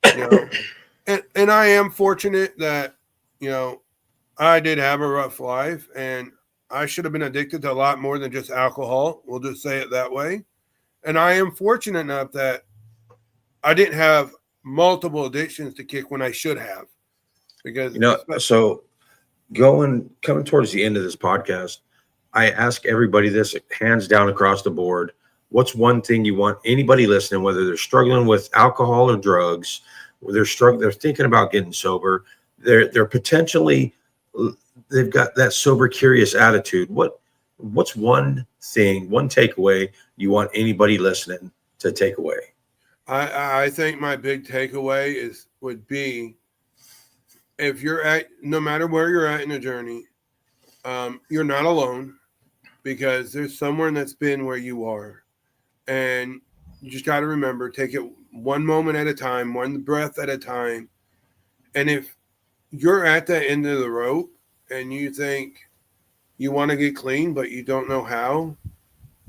and I am fortunate that, I did have a rough life, and I should have been addicted to a lot more than just alcohol. We'll just say it that way. And I am fortunate enough that I didn't have multiple addictions to kick when I should have. Because so coming towards the end of this podcast, I ask everybody this hands down across the board. What's one thing you want anybody listening, whether they're struggling with alcohol or drugs, they're thinking about getting sober, they're potentially, they've got that sober curious attitude. What's one thing, one takeaway you want anybody listening to take away? I think my big takeaway would be, if no matter where you're at in the journey, you're not alone, because there's someone that's been where you are. And you just got to remember, take it one moment at a time, one breath at a time. And if you're at the end of the rope and you think you want to get clean, but you don't know how,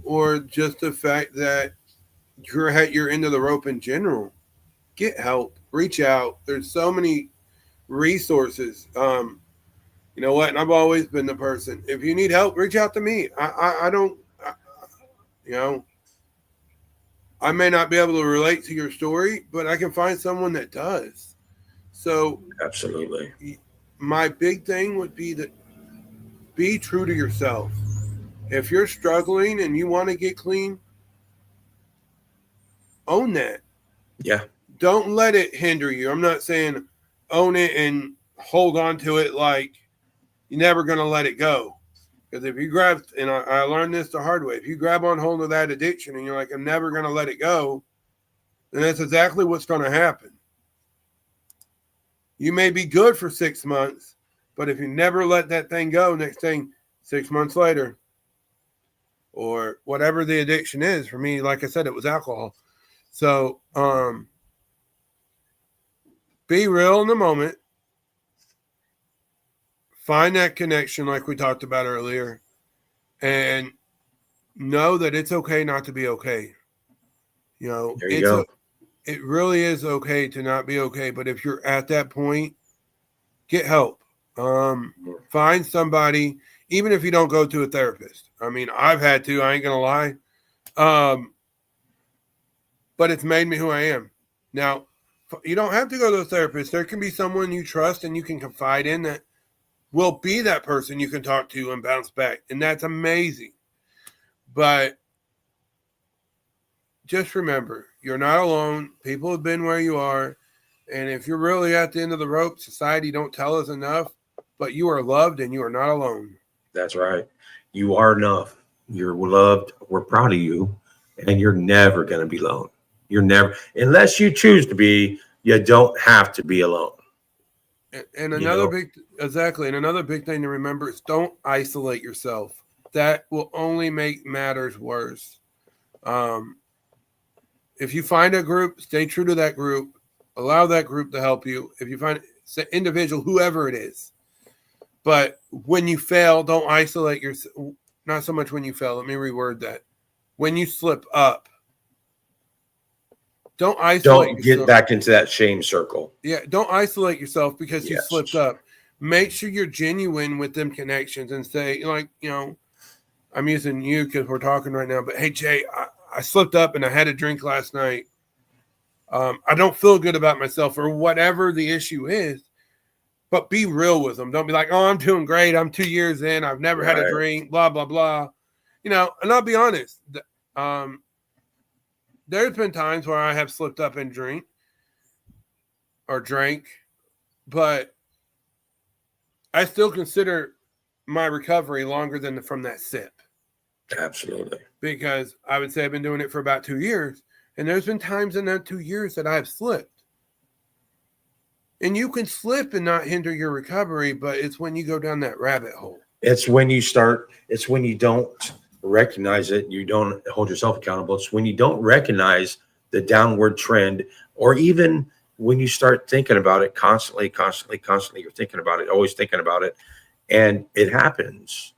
or just the fact that you're at your end of the rope in general, get help, reach out. There's so many resources. You know what? And I've always been the person. If you need help, reach out to me. I may not be able to relate to your story, but I can find someone that does. So absolutely, my big thing would be that be true to yourself. If you're struggling and you want to get clean, own that. Yeah. Don't let it hinder you. I'm not saying own it and hold on to it like you're never going to let it go. Because if you grab, and I learned this the hard way, if you grab on hold of that addiction and you're like, I'm never going to let it go, then that's exactly what's going to happen. You may be good for 6 months, but if you never let that thing go, next thing, 6 months later, or whatever the addiction is, for me, like I said, it was alcohol. So be real in the moment. Find that connection like we talked about earlier, and know that it's okay not to be okay. There you go. It really is okay to not be okay. But if you're at that point, get help. Find somebody, even if you don't go to a therapist. I mean, I've had to, I ain't going to lie. But it's made me who I am. Now, you don't have to go to a therapist. There can be someone you trust and you can confide in that will be that person you can talk to and bounce back. And that's amazing. But just remember, you're not alone. People have been where you are. And if you're really at the end of the rope, society don't tell us enough, but you are loved and you are not alone. That's right. You are enough. You're loved. We're proud of you. And you're never going to be alone. You're never, unless you choose to be, you don't have to be alone. And another big thing to remember is don't isolate yourself. That will only make matters worse. If you find a group, stay true to that group. Allow that group to help you. If you find an individual, whoever it is. But when you fail, don't isolate yourself. Not so much when you fail. Let me reword that. When you slip up, don't isolate yourself. Get back into that shame circle. Yeah, don't isolate yourself because you slipped up. Make sure you're genuine with them connections and say, like, I'm using you because we're talking right now, but hey, Jay, I slipped up and I had a drink last night. I don't feel good about myself or whatever the issue is, but be real with them. Don't be like, oh, I'm doing great. I'm 2 years in. I've never had a drink, blah, blah, blah. And I'll be honest. There's been times where I have slipped up and drank, but I still consider my recovery longer than from that sip. Absolutely. Because I would say I've been doing it for about 2 years, and there's been times in that 2 years that I've slipped. And you can slip and not hinder your recovery, but it's when you go down that rabbit hole. It's when you don't recognize it, you don't hold yourself accountable. It's when you don't recognize the downward trend, or even when you start thinking about it constantly, you're thinking about it, always thinking about it, and it happens.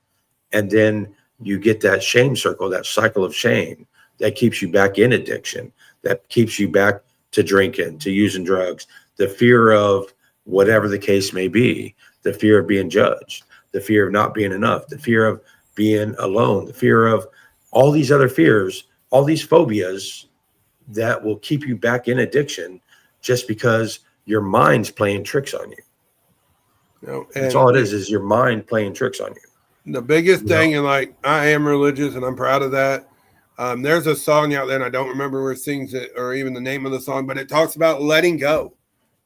And then you get that shame circle, that cycle of shame that keeps you back in addiction, that keeps you back to drinking, to using drugs, the fear of whatever the case may be, the fear of being judged, the fear of not being enough, the fear of being alone, the fear of all these other fears, all these phobias that will keep you back in addiction just because your mind's playing tricks on you. That's all it is your mind playing tricks on you. The biggest thing, and like, I am religious and I'm proud of that. There's a song out there and I don't remember who sings it or even the name of the song, but it talks about letting go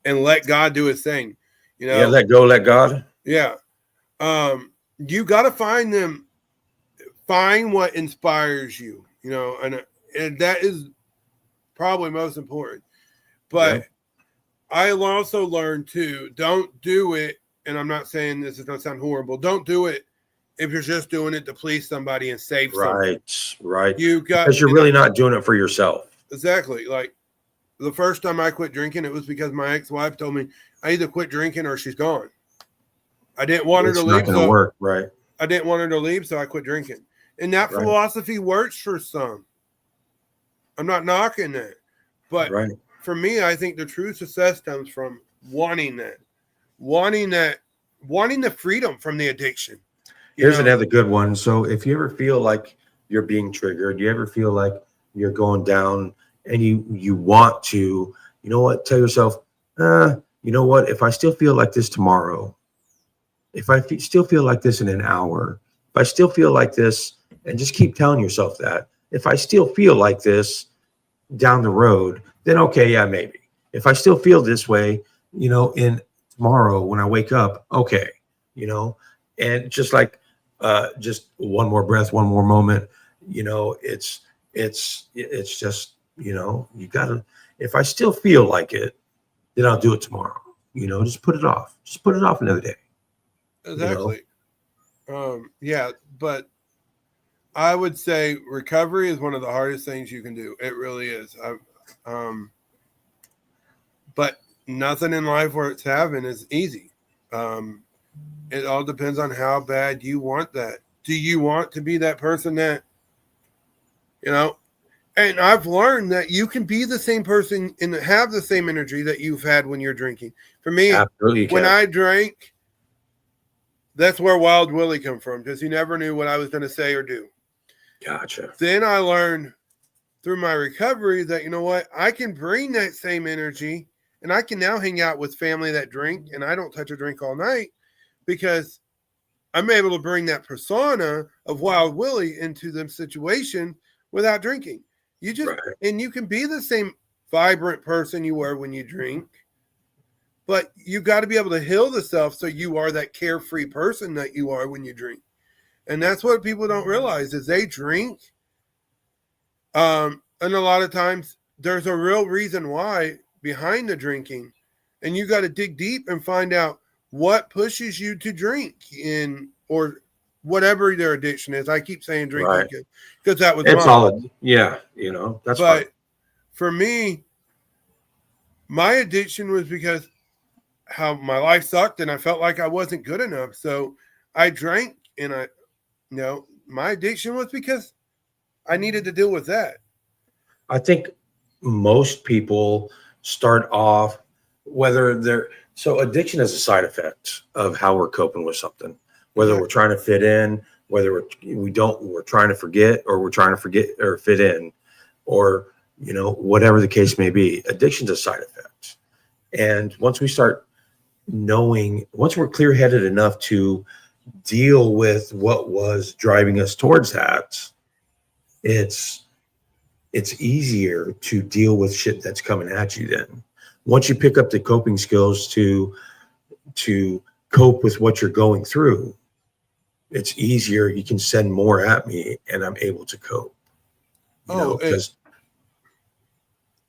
and let God do his thing. Yeah, let go, let God. Yeah. You got to find what inspires you, and that is probably most important. But I also learned too, don't do it. And I'm not saying this is going to sound horrible. Don't do it if you're just doing it to please somebody and save something. Right. Because you're really not doing it for yourself. Exactly. Like the first time I quit drinking, it was because my ex-wife told me I either quit drinking or she's gone. I didn't want her to leave. It's not going to work, right? I didn't want her to leave, so I quit drinking. And that philosophy works for some. I'm not knocking that. But for me, I think the true success comes from wanting the freedom from the addiction. Here's another good one. So if you ever feel like you're being triggered, you ever feel like you're going down and you want to, tell yourself, if I still feel like this tomorrow, if I still feel like this in an hour, if I still feel like this, and just keep telling yourself that, if I still feel like this down the road, then okay, yeah, maybe. If I still feel this way, in tomorrow when I wake up, okay, and just like, just one more breath, one more moment, it's just, you gotta, if I still feel like it, then I'll do it tomorrow, just put it off another day. Exactly. Yeah, but I would say recovery is one of the hardest things you can do. It really is. But nothing in life worth having is easy. It all depends on how bad you want that. Do you want to be that person that, and I've learned that you can be the same person and have the same energy that you've had when you're drinking. For me, when I drank, That's where Wild Willie come from, because he never knew what I was going to say or do. Gotcha. Then I learned through my recovery that, you know what, I can bring that same energy, and I can now hang out with family that drink, and I don't touch a drink all night because I'm able to bring that persona of Wild Willie into the situation without drinking. You just, and you can be the same vibrant person you were when you drink, but you got to be able to heal the self so you are that carefree person that you are when you drink. And that's what people don't realize is they drink. And a lot of times there's a real reason why behind the drinking. And you got to dig deep and find out what pushes you to drink or whatever their addiction is. I keep saying drinking because that was it's mine. all, that's but fine. For me, my addiction was because how my life sucked and I felt like I wasn't good enough. So I drank, and my addiction was because I needed to deal with that. I think most people start off, so addiction is a side effect of how we're coping with something, whether we're trying to fit in, whether we're trying to forget, or we're trying to forget or fit in, or, whatever the case may be. Addiction's a side effect. And once we're clear-headed enough to deal with what was driving us towards that, it's easier to deal with shit that's coming at you then. Once you pick up the coping skills to cope with what you're going through, it's easier. You can send more at me and I'm able to cope.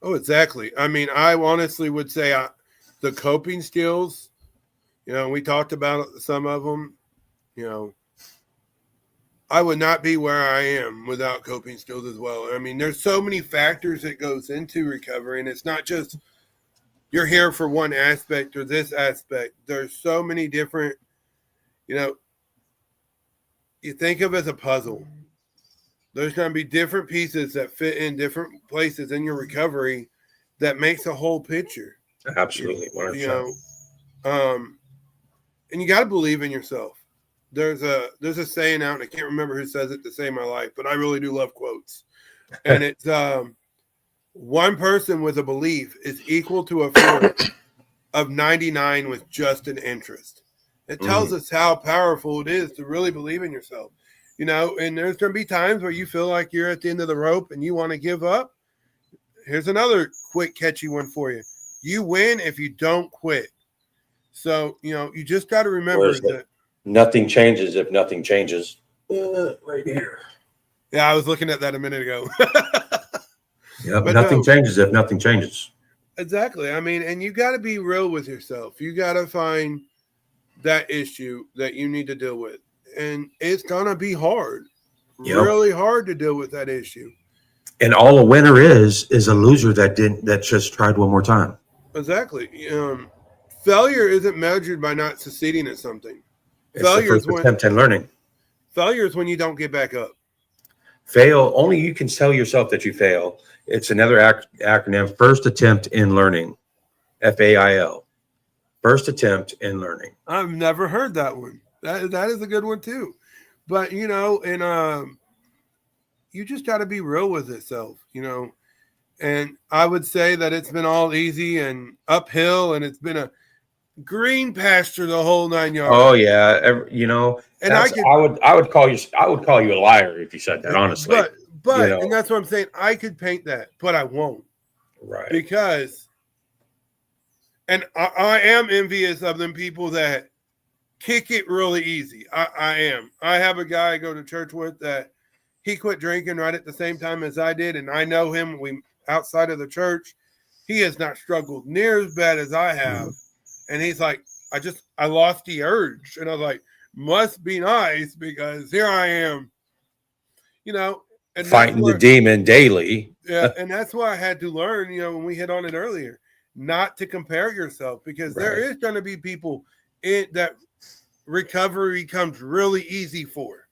Exactly. I mean, I honestly would say the coping skills, we talked about some of them, I would not be where I am without coping skills as well. I mean, there's so many factors that goes into recovery, and it's not just you're here for one aspect or this aspect. There's so many different, you think of it as a puzzle. There's going to be different pieces that fit in different places in your recovery that makes a whole picture. Absolutely. 100%. And you got to believe in yourself. There's a saying out, and I can't remember who says it to save my life, but I really do love quotes. And it's one person with a belief is equal to a force of 99 with just an interest. It tells us how powerful it is to really believe in yourself. And there's going to be times where you feel like you're at the end of the rope and you want to give up. Here's another quick, catchy one for you. You win if you don't quit. So, you just got to remember that nothing changes if nothing changes. Right here. Yeah, I was looking at that a minute ago. Yeah, but nothing changes if nothing changes. Exactly. I mean, and you got to be real with yourself. You got to find that issue that you need to deal with. And it's going to be hard, really hard to deal with that issue. And all a winner is a loser that just tried one more time. Exactly. Failure isn't measured by not succeeding at something. It's the first attempt in learning. Failure is when you don't get back up. Fail, only you can tell yourself that you fail. It's another acronym, first attempt in learning, FAIL. First attempt in learning. I've never heard that one. That is a good one too. But, you just got to be real with yourself, and I would say that it's been all easy and uphill, and it's been a green pasture the whole 9 yards. Oh yeah. And I would call you a liar if you said that, honestly. But and that's what I'm saying. I could paint that, but I won't. Right. Because, and I am envious of them people that kick it really easy. I am. I have a guy I go to church with that he quit drinking right at the same time as I did, and I know him. We outside of the church, he has not struggled near as bad as I have. And he's like, I lost the urge, and I was like, must be nice because here I am, and fighting the demon daily. Yeah, and that's why I had to learn, when we hit on it earlier, not to compare yourself, because there is going to be people that recovery comes really easy for.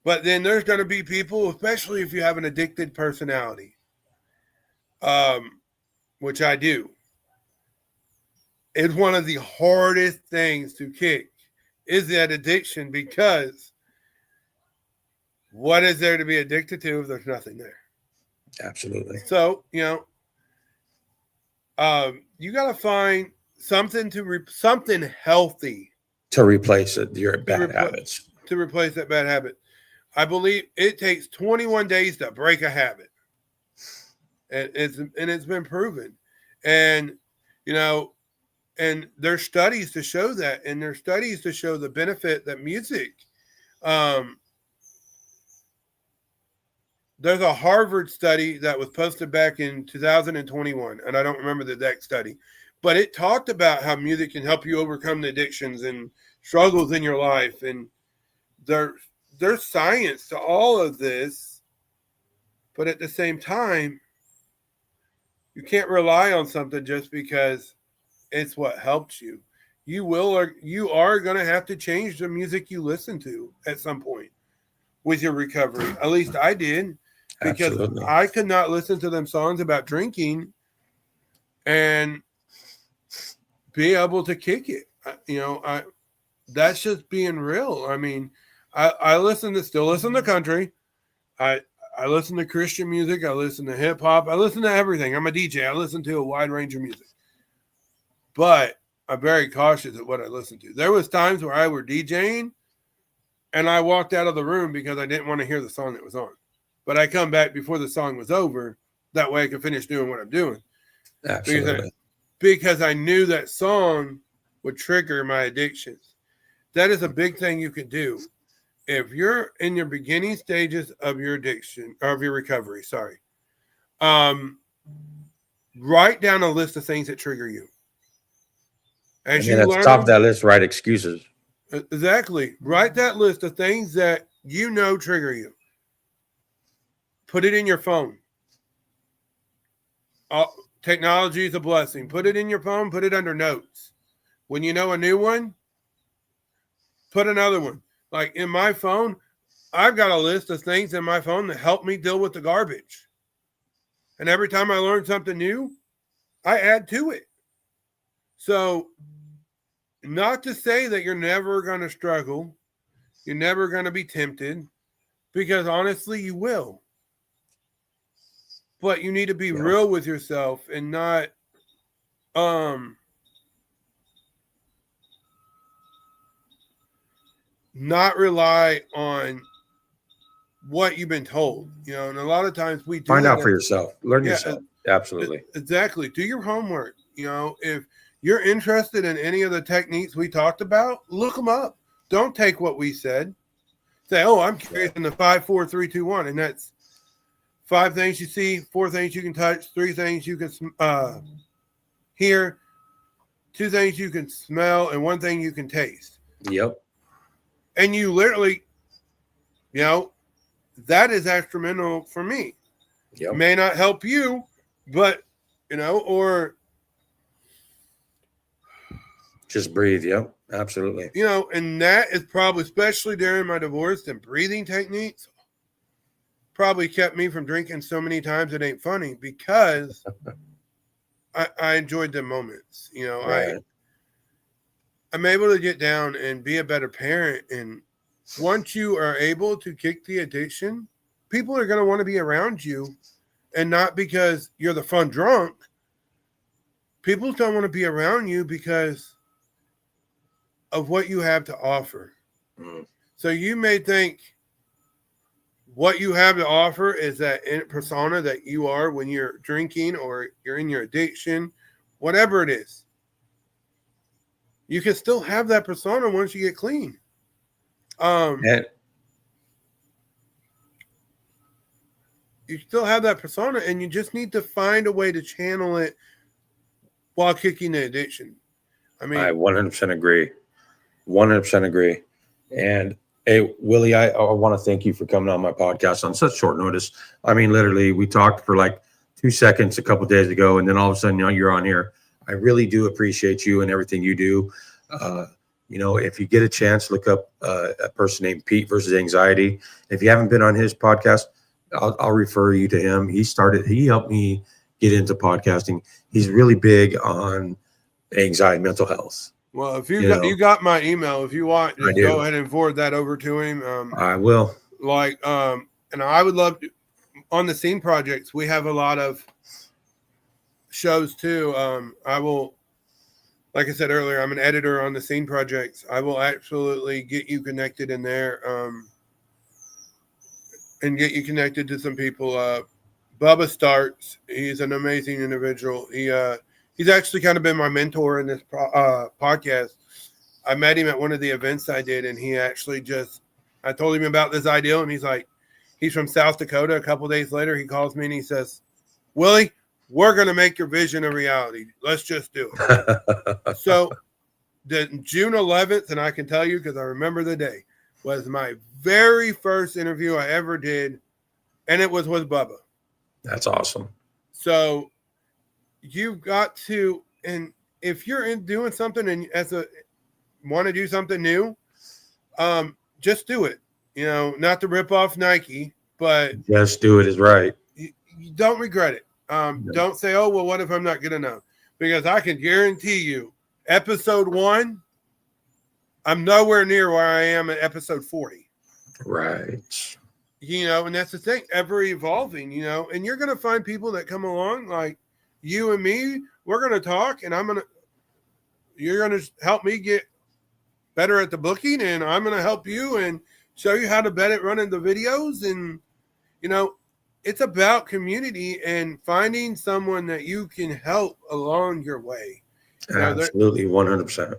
But then there's going to be people, especially if you have an addicted personality, which I do. It's one of the hardest things to kick is that addiction, because what is there to be addicted to if there's nothing there? Absolutely. So, you got to find something something healthy To replace your bad habits. To replace that bad habit. I believe it takes 21 days to break a habit. And it's been proven. And, and there's studies to show that. And there's studies to show the benefit that music. There's a Harvard study that was posted back in 2021, and I don't remember the exact study, but it talked about how music can help you overcome the addictions and struggles in your life. And there's science to all of this, but at the same time, you can't rely on something just because it's what helps you. You are going to have to change the music you listen to at some point with your recovery. At least I did. Because Absolutely. I could not listen to them songs about drinking and be able to kick it. That's just being real. I mean, I still listen to country. I listen to Christian music. I listen to hip hop. I listen to everything. I'm a DJ. I listen to a wide range of music. But I'm very cautious of what I listen to. There was times where I were DJing and I walked out of the room because I didn't want to hear the song that was on. But I come back before the song was over. That way I could finish doing what I'm doing. Absolutely. Because I knew that song would trigger my addictions. That is a big thing you can do. If you're in your beginning stages of your addiction, or of your recovery, write down a list of things that trigger you. At the top of that list, write excuses. Exactly. Write that list of things that trigger you. Put it in your phone. Technology is a blessing. Put it in your phone. Put it under notes. When you know a new one, put another one. Like in my phone, I've got a list of things in my phone that help me deal with the garbage. And every time I learn something new, I add to it. So, not to say that you're never going to struggle. You're never going to be tempted. Because honestly, you will. But you need to be real with yourself and not rely on what you've been told. And a lot of times we do find out for yourself. Learn yourself. Absolutely. Exactly. Do your homework. If you're interested in any of the techniques we talked about, look them up. Don't take what we said. Say, oh, I'm curious in the 5, 4, 3, 2, 1. And that's 5 things you see, 4 things you can touch, 3 things you can hear, 2 things you can smell, and 1 thing you can taste. Yep. And you literally, that is instrumental for me. Yep. May not help you, but, or just breathe. Yep. Absolutely. And that is probably, especially during my divorce, and breathing techniques probably kept me from drinking so many times it ain't funny, because I enjoyed the moments. Right. I'm able to get down and be a better parent. And once you are able to kick the addiction, people are going to want to be around you, and not because you're the fun drunk. People don't want to be around you because of what you have to offer. Mm. So you may think what you have to offer is that persona that you are when you're drinking or you're in your addiction, whatever it is. You can still have that persona once you get clean. You still have that persona, and you just need to find a way to channel it while kicking the addiction. I 100% agree. 100% agree. And hey, Willie, I want to thank you for coming on my podcast on such short notice. Literally, we talked for like 2 seconds a couple of days ago, and then all of a sudden, you're on here. I really do appreciate you and everything you do. If you get a chance, look up a person named Pete versus Anxiety. If you haven't been on his podcast, I'll refer you to him. He helped me get into podcasting. He's really big on anxiety, mental health. Well, if you got my email, if you want, just go ahead and forward that over to him. I will. And I would love to, on the scene projects, we have a lot of shows too. I will, like I said earlier, I'm an editor on the scene projects. I will absolutely get you connected in there, and get you connected to some people. Bubba Starts. He's an amazing individual. He's actually kind of been my mentor in this podcast. I met him at one of the events I did, and he actually I told him about this idea, and he's from South Dakota. A couple days later, he calls me and he says, Willie, we're going to make your vision a reality. Let's just do it. So the June 11th, and I can tell you because I remember the day, was my very first interview I ever did, and it was with Bubba. That's awesome. So you've got to, and if you're doing something and want to do something new, just do it. Not to rip off Nike, but just do it is right. You don't regret it. Don't say, oh, well, what if I'm not good enough? Because I can guarantee you, episode 1, I'm nowhere near where I am at episode 40. Right. And that's the thing, ever evolving, and you're going to find people that come along like you and me. We're going to talk, and you're going to help me get better at the booking, and I'm going to help you and show you how to bet running the videos. And, it's about community and finding someone that you can help along your way. Absolutely, 100%.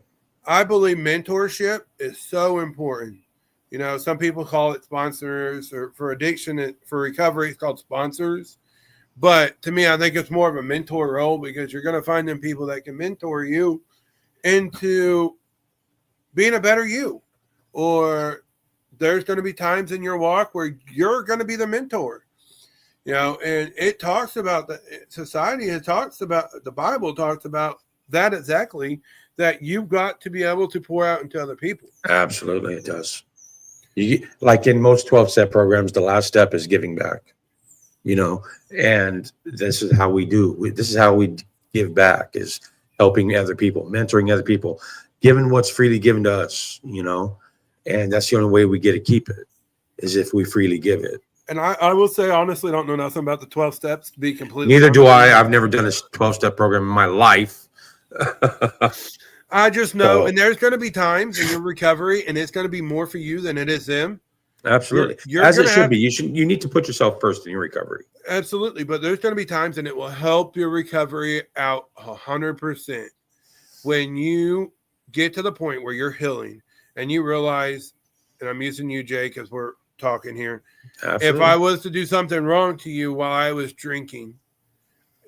I believe mentorship is so important. Some people call it sponsors, or for addiction, for recovery, it's called sponsors. But to me, I think it's more of a mentor role, because you're going to find them people that can mentor you into being a better you. Or there's going to be times in your walk where you're going to be the mentor. And it talks about the Bible talks about that exactly, that you've got to be able to pour out into other people. Absolutely, it does. Like in most 12-step programs, the last step is giving back, and this is how we do. This is how we give back, is helping other people, mentoring other people, giving what's freely given to us, and that's the only way we get to keep it, is if we freely give it. And I will say, honestly, I don't know nothing about the 12 steps, to be completely Neither do I. I've never done a 12-step program in my life. I just know, and there's going to be times in your recovery, and it's going to be more for you than it is them. Absolutely. As it should be. You need to put yourself first in your recovery. Absolutely. But there's going to be times, and it will help your recovery out 100%. When you get to the point where you're healing and you realize, and I'm using you, Jay, because we're talking here. Absolutely. If I was to do something wrong to you while I was drinking,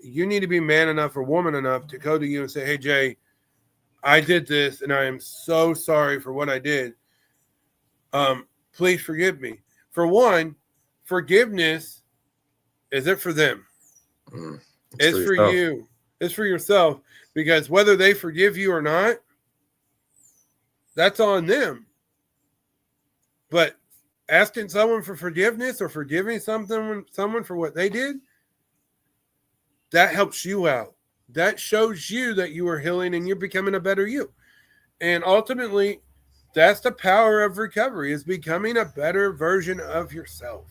you need to be man enough or woman enough to go to you and say, hey, Jay, I did this, and I am so sorry for what I did. Please forgive me. For one, forgiveness isn't for them. It's for you. It's for yourself. Because whether they forgive you or not, that's on them. But asking someone for forgiveness or forgiving someone for what they did, that helps you out. That shows you that you are healing and you're becoming a better you. And ultimately, that's the power of recovery, is becoming a better version of yourself.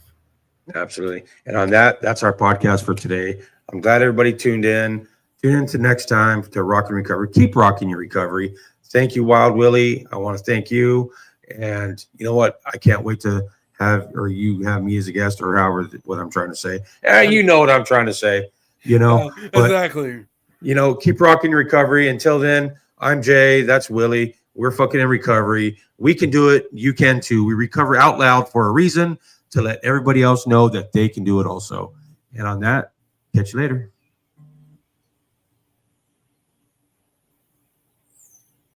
Absolutely. And on that's our podcast for today. I'm glad everybody tuned in. Tune in to next time to Rock and Recovery. Keep rocking your recovery. Thank you, Wild Willie. I want to thank you. And you know what? I can't wait to have me as a guest, or however what I'm trying to say. You know what I'm trying to say. Exactly. Keep rocking your recovery. Until then, I'm Jay. That's Willie. We're fucking in recovery. We can do it. You can too. We recover out loud for a reason, to let everybody else know that they can do it also. And on that, catch you later.